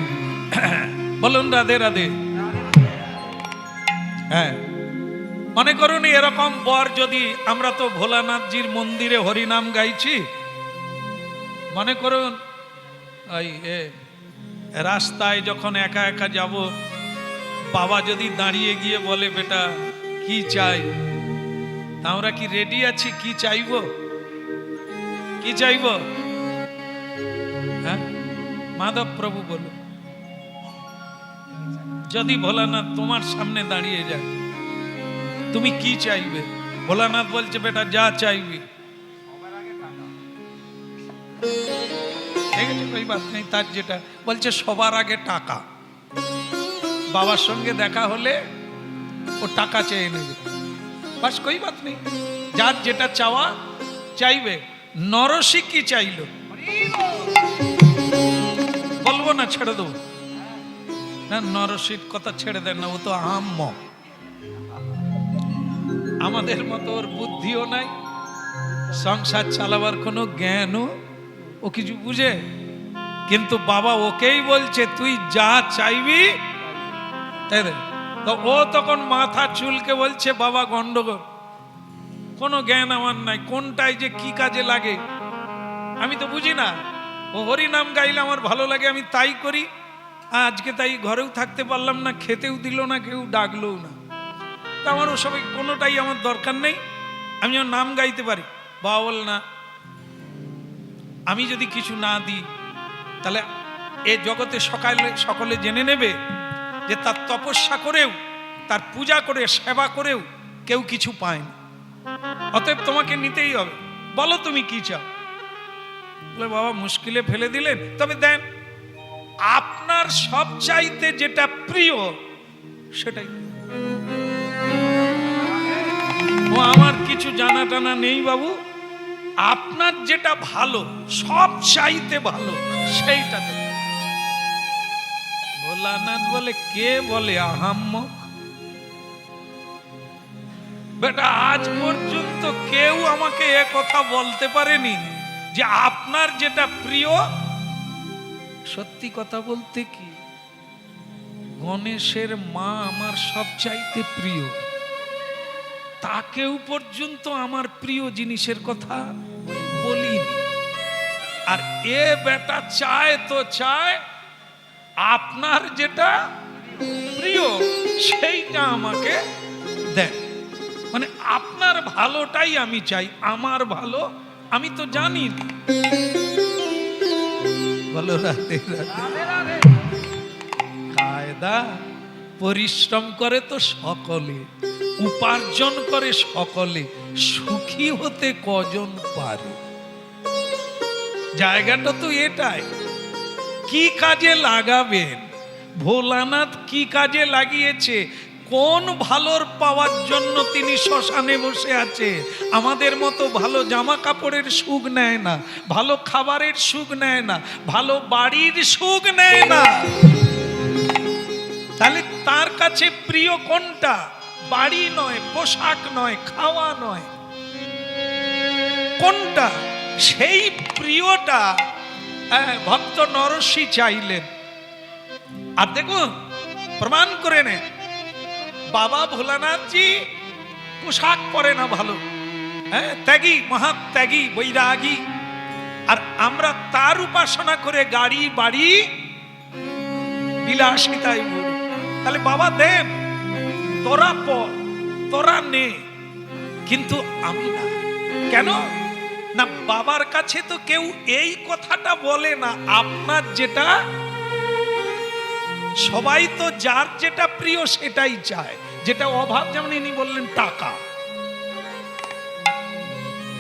Speaker 1: বলুন রাধে রাধে। হ্যাঁ, মনে করুন এরকম বর যদি, আমরা তো ভোলানাথজির মন্দিরে হরিনাম গাইছি, মনে করুন ওই রাস্তায় যখন একা একা যাব, বাবা যদি দাঁড়িয়ে গিয়ে বলে বেটা কি চাই, আমরা কি রেডি আছি? কি চাইব? কি চাইব? হ্যাঁ, মাধব প্রভু বলুন, যদি ভোলানাথ তোমার সামনে দাঁড়িয়ে যায় তুমি কি চাইবে? ভোলানাথ বলছে বেটা যা চাইবি। ঠিক আছে, কোই বাত নেই। তার যেটা বলছে সবার আগে টাকা। বাবার সঙ্গে দেখা হলে ও টাকা চেয়ে নেবে, বাস কোই বাত নেই। যার যেটা চাওয়া চাইবে। নরসি কি চাইলো বলবো না, ছেড়ে দেবো না? নরসির কথা ছেড়ে দেন না, ও তো আহাম্ম। আমাদের মতো ওর বুদ্ধিও নাই, সংসার চালাবার কোনো জ্ঞানও ও কিছু বুঝে। কিন্তু বাবা ওকেই বলছে তুই যা চাইবি তাই দে। তো ও তখন মাথা চুলকে বলছে বাবা গন্ডগোল, কোনো জ্ঞান আমার নাই, কোনটাই যে কি কাজে লাগে আমি তো বুঝি না। ও হরি নাম গাইলে আমার ভালো লাগে, আমি তাই করি। আজকে তাই ঘরেও থাকতে পারলাম না, খেতেও দিল না, কেউ ডাকলো না। তা আমার ওসব কোনোটাই আমার দরকার নেই, আমি আমার নাম গাইতে পারি। বাবা বল না, আমি যদি কিছু না দিই তাহলে এ জগতে সকলে জেনে নেবে যে তার তপস্যা করেও, তার পূজা করে, সেবা করেও কেউ কিছু পায় না। অতএব তোমাকে নিতেই হবে, বলো তুমি কি চাও। বলে বাবা মুশকিলে ফেলে দিলেন, তবে দেন আপনার সবচাইতে যেটা প্রিয় সেটাই। ও আমার কিছু জানা টানা নেই বাবু, আপনার যেটা ভালো, সব চাইতে ভালো সেইটা দেন। ভোলানাথ বলে কে বলে আহাম্মক? বেটা আজ পর্যন্ত কেউ আমাকে এ কথা বলতে পারেনি যে আপনার যেটা প্রিয়। সত্যি কথা বলতে কি, গণেশের মা আমার সবচাইতে প্রিয়, তাকেও পর্যন্ত আমার প্রিয় জিনিসের কথা বলিনি। আর এ বেটা চায় তো চায় আপনার যেটা প্রিয় সেইটা আমাকে দেন। মানে আপনার ভালোটাই আমি চাই, আমার ভালো আমি তো জানি। বলো রাধে রাধে। কায়দা পরিশ্রম করে তো সকলে, উপার্জন করে সকলে, সুখী হতে কজন পারে? জায়গাটা তো এটাই। কি কাজে লাগাবেন? ভোলানাথ কি কাজে লাগিয়েছে? কোন ভালোর পাওয়ার জন্য তিনি শ্মশানে বসে আছে? আমাদের মতো ভালো জামা কাপড়ের সুখ নেয় না, ভালো খাবারের সুখ নেয় না, ভালো বাড়ির সুখ নেয় না। তাহলে তার কাছে প্রিয় কোনটা? বাড়ি নয়, পোশাক নয়, খাওয়া নয়, কোনটা? সেই প্রিয়টা ভক্ত নরসি চাইলেন। আর দেখুন প্রমাণ করে নে, বাবা ভোলানাথজি পোশাক পরে না ভালো, ত্যাগী, মহাত্যাগী, বৈরাগী। আর আমরা তার উপাসনা করে গাড়ি বাড়ি বিলাসিতায় ভরে। তাহলে বাবা দেন, তোরা পর, তোরা নে, কিন্তু আমি না। কেন না? বাবার কাছে তো কেউ এই কথাটা বলে না, আপনার যেটা, সবাই তো যার যেটা প্রিয় সেটাই চায়, যেটা অভাব। যেমন ইনি বললেন টাকা,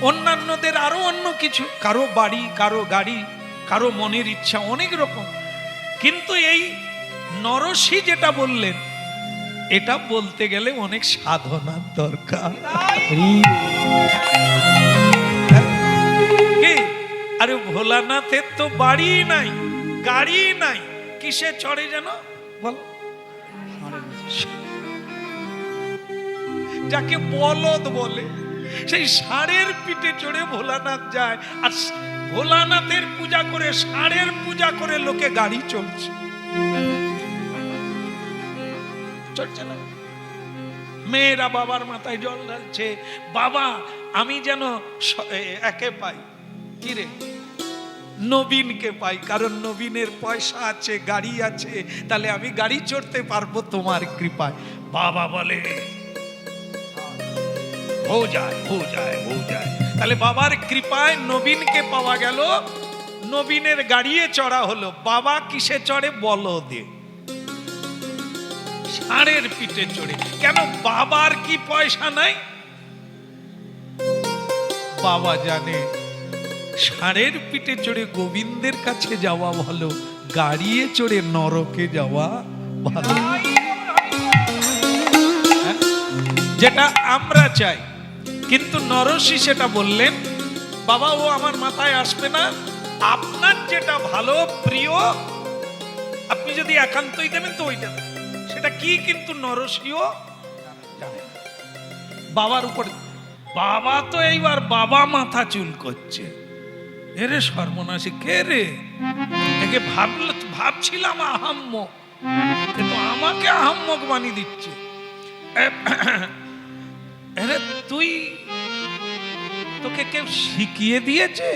Speaker 1: অন্যান্যদের আরো অন্য কিছু, কারো বাড়ি, কারো গাড়ি, কারো মনের ইচ্ছা, অনেক রকম। কিন্তু এই নরসি যেটা বললেন, এটা বলতে গেলে অনেক সাধনার দরকার। কি? আরে ভোলানাথের তো বাড়ি নাই, গাড়ি নাই, কিসে চড়ে যেন বল, যাকে বলদ বলে, সেই ষাঁড়ের পিঠে চড়ে ভোলানাথ যায়। আর ভোলানাথের পূজা করে, ষাঁড়ের পূজা করে লোকে গাড়ি চলছে, চলছে না? মেয়েরা বাবার মাথায় জল ঢালছে, বাবা আমি যেন একে পাই, কি রে, নবীনকে পাই, কারণ নবীনের পয়সা আছে, গাড়ি আছে, তাহলে আমি গাড়ি চড়তে পারবো তোমার কৃপায়। বাবা বলে হো যায়, হো যায়, হো যায়। তাহলে বাবার কৃপায় নবীনকে পাওয়া গেল, নবীনের গাড়িয়ে চড়া হলো। বাবা কিসে চড়ে? বলদে, ষাঁড়ের পিঠে চড়ে। কেন? বাবার কি পয়সা নাই? বাবা জানে ষাঁড়ের পিঠে চড়ে গোবিন্দের কাছে যাওয়া ভালো, গাড়িয়ে চড়ে নরকে যাওয়া ভালো। যেটা আমরা চাই, কিন্তু নরসি সেটা বললেন, বাবা ও আমার মাথায় আসবে না, আপনার যেটা ভালো প্রিয় আপনি যদি একান্তই দেবেন তো ওইটা দেবেন। সেটা কি? কিন্তু নরসিও জানে না। বাবার উপর, বাবা তো এইবার বাবা মাথা চুল করছে, এরে সর্বনাশী, কে রে একে ভাবছিলাম আহাম্মক, কিন্তু আমাকে আহাম্মক বানিয়ে দিচ্ছে। আরে তুই, তোকে কেউ শিখিয়ে দিয়েছে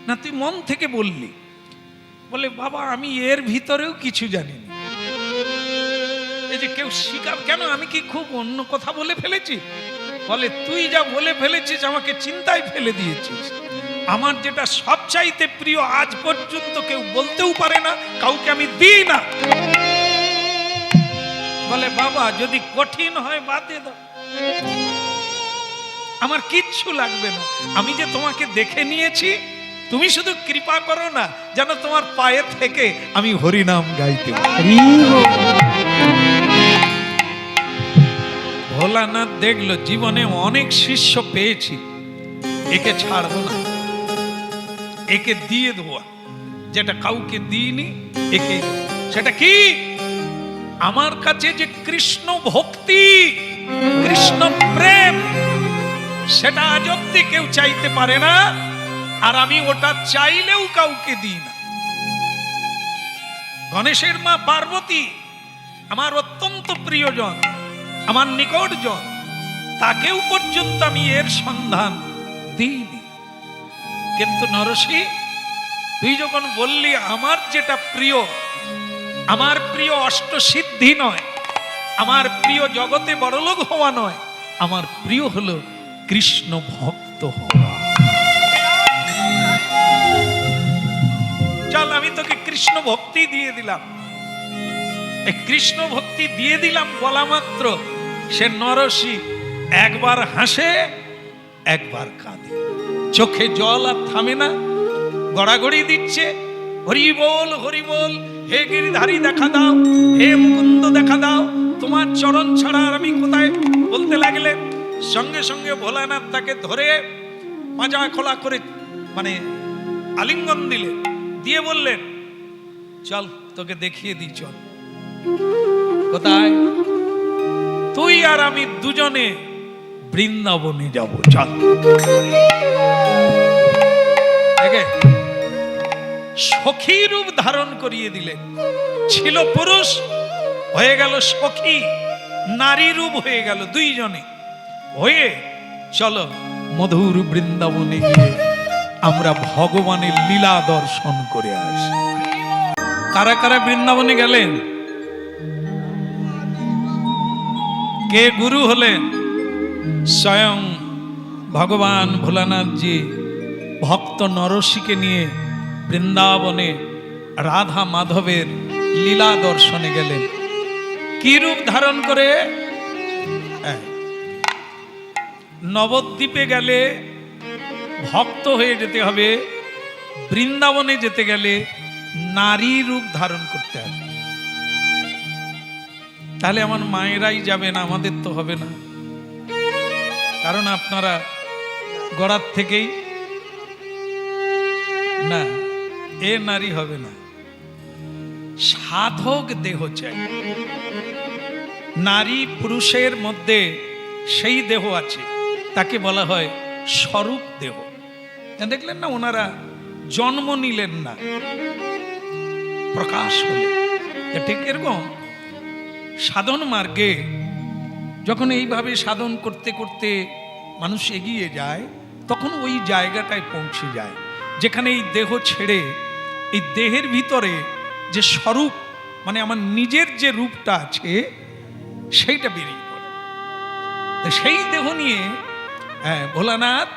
Speaker 1: না তুই মন থেকে বললি? বলে বাবা আমি এর ভিতরেও কিছু জানি না। এই যে কেউ শিখা, কেন আমি কি খুব অন্য কথা বলে ফেলেছি? বলে তুই যা বলে ফেলেছিস আমাকে চিন্তায় ফেলে দিয়েছিস। আমার যেটা সবচাইতে প্রিয় আজ পর্যন্ত কেউ বলতেও পারে না, কাউকে আমি দিই না। বলে বাবা যদি কঠিন হয় বাদ দিয়ে দাও, আমার কিচ্ছু লাগবে না, আমি যে তোমাকে দেখে নিয়েছি, তুমি শুধু কৃপা করো না যেন তোমার পায়ে থেকে আমি হরিনাম গাইতে পারি। ভোলানাথ দেখলো জীবনে অনেক শিষ্য পেয়েছি, একে ছাড়বো না, একে দিয়ে দেবো, যেটা কাউকে দিইনি একে। সেটা কি? আমার কাছে যে কৃষ্ণ ভক্তি, কৃষ্ণ প্রেম, সেটা আজ অব্দি কেউ চাইতে পারে না, আর আমি ওটা চাইলেও কাউকে দিই না। গণেশের মা পার্বতী আমার অত্যন্ত প্রিয়জন, আমার নিকটজন, তাকেও পর্যন্ত আমি এর সন্ধান দিইনি। কিন্তু নরসি তুই যখন বললি আমার যেটা প্রিয়, আমার প্রিয় অষ্টসিদ্ধি নয়, আমার প্রিয় জগতে বড়লোক হওয়া নয়, আমার প্রিয় হলো কৃষ্ণ ভক্ত হওয়া। চল আমি তোকে কৃষ্ণ ভক্তি দিয়ে দিলাম। এই কৃষ্ণ ভক্তি দিয়ে দিলাম বলা মাত্র সে নরসি একবার হাসে, একবার কাঁদে, চোখে জল আর থামে না, গড়াগড়ি দিচ্ছে, হরি বল হরি বল, হে গিরিধারী দেখা দাও, হে মুকুন্দ দেখা দাও, তোমার চরণ ছাড়া আর আমি কোথায়, বলতে লাগলেন। সঙ্গে সঙ্গে ভোলানাথ তাকে ধরে পাঁজা খোলা করে মানে আলিঙ্গন দিলে, দিয়ে বললেন চল তোকে দেখিয়ে দিই, চল। কোথায়? তুই আর আমি দুজনে বৃন্দাবনে যাব, চল। সখী রূপ ধারণ করিয়ে দিলেন। ছিল পুরুষ, হয়ে গেল সখী, নারী রূপ হয়ে গেল, দুইজনে হয়ে চলো মধুর বৃন্দাবনে গিয়ে আমরা ভগবানের লীলা দর্শন করে আসি। কারা কারা বৃন্দাবনে গেলেন? কে গুরু হলেন? স্বয়ং ভগবান ভোলানাথজি ভক্ত নরসিকে নিয়ে বৃন্দাবনে রাধা মাধবের লীলা দর্শনে গেলেন। কি রূপ ধারণ করে? নবদ্বীপে গেলে ভক্ত হয়ে যেতে হবে, বৃন্দাবনে যেতে গেলে নারী রূপ ধারণ করতে হবে। তাহলে আমার মায়েরাই যাবেন, আমাদের তো হবে না, কারণ আপনারা গড়ার থেকেই না, এ নারী হবে না, সাধক দেহ চাই। নারী পুরুষের মধ্যে সেই দেহ আছে, তাকে বলা হয় স্বরূপ দেহ। দেখলেন না, ওনারা জন্ম নিলেন না, প্রকাশ হলেন। ঠিক এরকম সাধন মার্গে যখন এইভাবে সাধন করতে করতে মানুষ এগিয়ে যায়, তখন ওই জায়গাটায় পৌঁছে যায় যেখানে এই দেহ ছেড়ে এই দেহের ভিতরে যে স্বরূপ, মানে আমার নিজের যে রূপটা আছে সেইটা বেরিয়ে পড়ে। সেই দেহ নিয়ে ভোলানাথ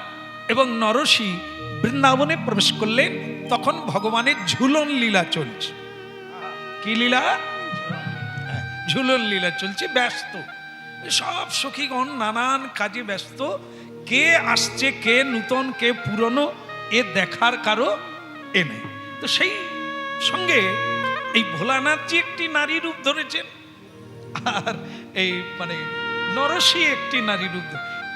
Speaker 1: এবং নরসি বৃন্দাবনে প্রবেশ করলেন। তখন ভগবানের ঝুলন লীলা চলছে। কি লীলা? ঝুলন লীলা চলছে। ব্যস্ত সব সখীগণ নানান কাজে ব্যস্ত। কে আসছে, কে নূতন, কে পুরনো, এ দেখার কারো এ নেই। তো সেই সঙ্গে এই ভোলানাথজি একটি নারী রূপ ধরেছেন, আর এই মানে নরসি একটি নারী রূপ।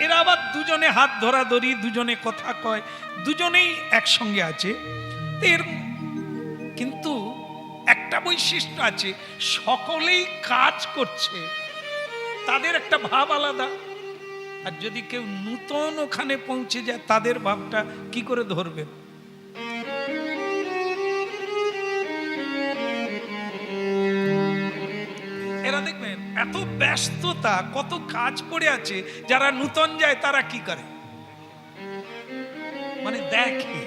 Speaker 1: এরা আবার দুজনে হাত ধরাধরি, দুজনে কথা কয়, দুজনেই একসঙ্গে আছে। এর কিন্তু একটা বৈশিষ্ট্য আছে, সকলেই কাজ করছে, তাদের একটা ভাব আলাদা। আর যদি কেউ নূতন ওখানে পৌঁছে যায়, তাদের ভাবটা কি করে ধরবে? এরা দেখবেন এত ব্যস্ততা, কত কাজ পড়ে আছে। যারা নূতন যায় তারা কি করে, মানে দেখে।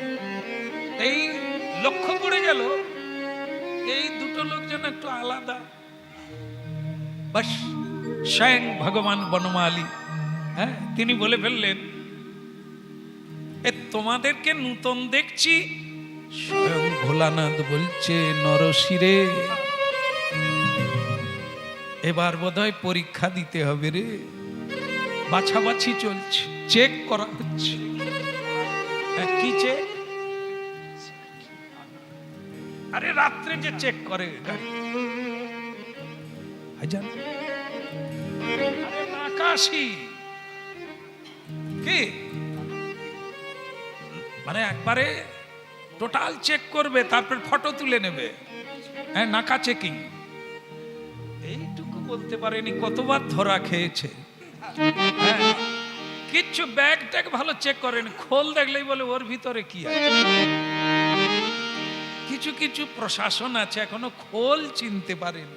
Speaker 1: এই লক্ষ্য করে গেল এই দুটো লোক যেন একটু আলাদা। বাস স্বয়ং ভগবান বনমালী তিনি বলে ফেললেন, এ তোমাদেরকে নূতন দেখছি। স্বয়ং ভোলানাথ বলছে, নরসিরে এবার বোধহয় পরীক্ষা দিতে হবে রে। বাছাবাছি চলছে, চেক করা হচ্ছে। কি চেক? আরে রাত্রে যে চেক করে গাড়ি, আরে নাকাশি কি, মানে একবারে টোটাল চেক করবে, তারপর ফটো তুলে নেবে। হ্যাঁ, নাকা চেকিং। এইটুকু বলতে পারেনি, কতবার ধরা খেয়েছে। কিচ্ছু ব্যাগ ট্যাগ ভালো চেক করেন, খোল দেখলেই বলে ওর ভিতরে কি আছে। কিছু কিছু প্রশাসন আছে এখনো খোল চিনতে পারেন,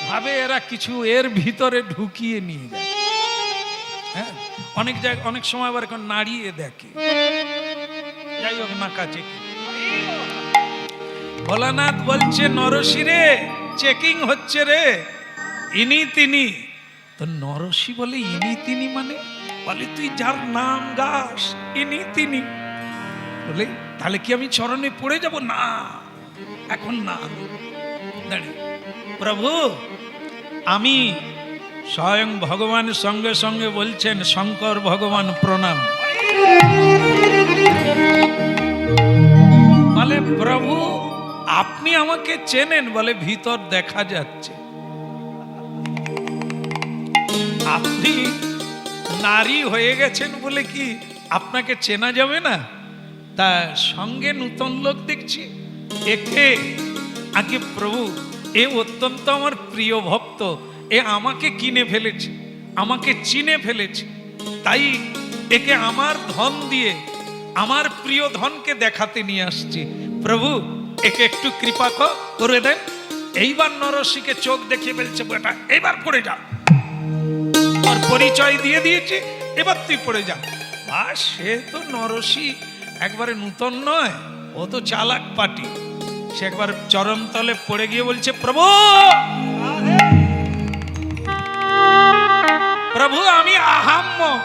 Speaker 1: ভাবে এরা কিছু এর ভিতরে ঢুকিয়ে নিয়ে যায়। হ্যাঁ, অনেক জায়গায় অনেক সময় আবার এখন নাড়িয়ে দেখে। যাই হোক, নাকা চেকিং। ভোলানাথ বলছে, নরসিরে চেকিং হচ্ছে রে, ইনি তিনি। তো নরসি বলে, ইনি তিনি মানে? বলে, তুই যার নাম গাস ইনি তিনি। বলে, তাহলে কি আমি চরণে পড়ে যাব? না, এখন না। প্রভু, আমি স্বয়ং ভগবান সঙ্গে সঙ্গে বলছেন, শঙ্কর ভগবান প্রণাম। বলে, প্রভু আপনি আমাকে চেনেন? বলে, ভিতর দেখা যাচ্ছে। আপনি নারী হয়ে গেছেন বলে কি আপনাকে চেনা যাবে না? তা সঙ্গে নূতন লোক দেখছি, একে আগে প্রভু, এ অত্যন্ত আমার প্রিয় ভক্ত, এ আমাকে কিনে ফেলেছে, আমাকে চিনে ফেলেছে, তাই একে আমার ধন দিয়ে আমার প্রিয় ধনকে দেখাতে নিয়ে আসছি। প্রভু একে একটু কৃপা করে দেন। এইবার নরসিকে চোখ দেখিয়ে বলছে, বেটা এইবার পড়ে যা, আর পরিচয় দিয়ে দিয়েছি, এবার তুই পড়ে যা। আর সে তো নরসি একবারে নূতন নয়, ও তো চালাক পাটি। সে একবার চরণ তলে পড়ে গিয়ে বলছে, প্রভু প্রভু আমি আহাম্মক।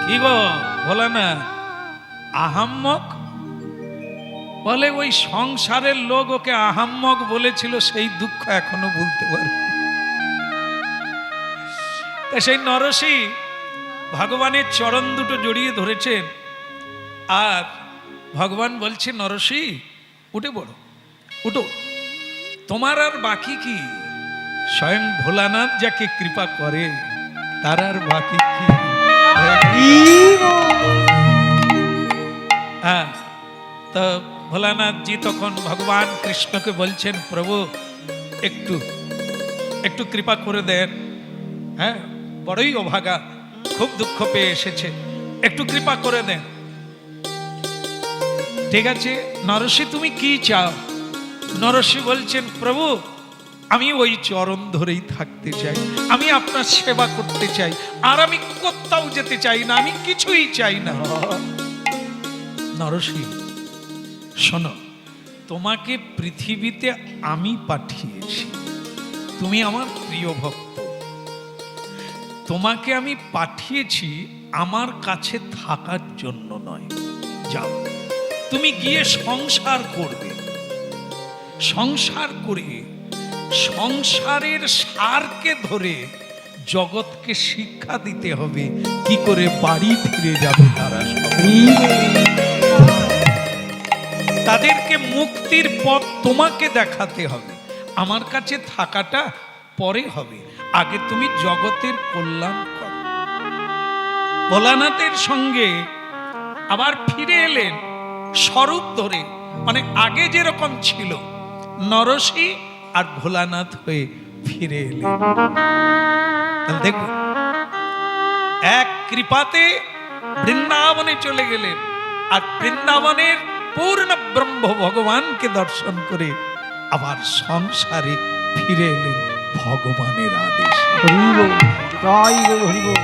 Speaker 1: কি গো বলে না আহাম্মক? বলে ওই সংসারের লোক ওকে আহাম্মক বলেছিল, সেই দুঃখ এখনো ভুলতে পারে। তা সেই নরসি ভগবানের চরণ দুটো জড়িয়ে ধরেছেন, আর ভগবান বলছে, নরসি উঠে পড়ো, উঠো, তোমার আর বাকি কি? স্বয়ং ভোলানাথ যাকে কৃপা করে তার আর বাকি কি? হ্যাঁ, তো ভোলানাথজি তখন ভগবান কৃষ্ণকে বলছেন, প্রভু একটু একটু কৃপা করে দেন, হ্যাঁ বড়ই অভাগা, খুব দুঃখ পেয়ে এসেছে, একটু কৃপা করে দেন। ঠিক আছে নরসি, তুমি কি চাও? নরসি বলছেন, প্রভু আমি ওই চরণ ধরেই থাকতে চাই, আমি আপনার সেবা করতে চাই, আর আমি কোথাও যেতে চাই না, আমি কিছুই চাই না। নরসি শোনো, তোমাকে পৃথিবীতে আমি পাঠিয়েছি, তুমি আমার প্রিয় ভক্ত, তোমাকে আমি পাঠিয়েছি আমার কাছে থাকার জন্য নয়। যাও, তুমি গিয়ে সংসার করবে, সংসার করে সংসারের সারকে ধরে জগৎকে শিক্ষা দিতে হবে কি করে বাড়ি ফিরে যাবে তারা সবাই। তাদেরকে মুক্তির পথ তোমাকে দেখাতে হবে, আমার কাছে থাকাটা পরে হবে, আগে তুমি জগতের কল্যাণ করো। ভোলানাথের সঙ্গে আবার ফিরে এলেন স্বরূপ ধরে, মানে আগে যেরকম ছিল নরসি আর ভোলানাথ হয়ে ফিরে এলেন। দেখো এক কৃপাতে বৃন্দাবনে চলে গেলেন, আর বৃন্দাবনের পূর্ণ ব্রহ্ম ভগবানকে দর্শন করে আবার সংসারে ফিরে এলেন ভগবানের আদেশে।
Speaker 2: হরি বল, জয় গুরু হরি বল।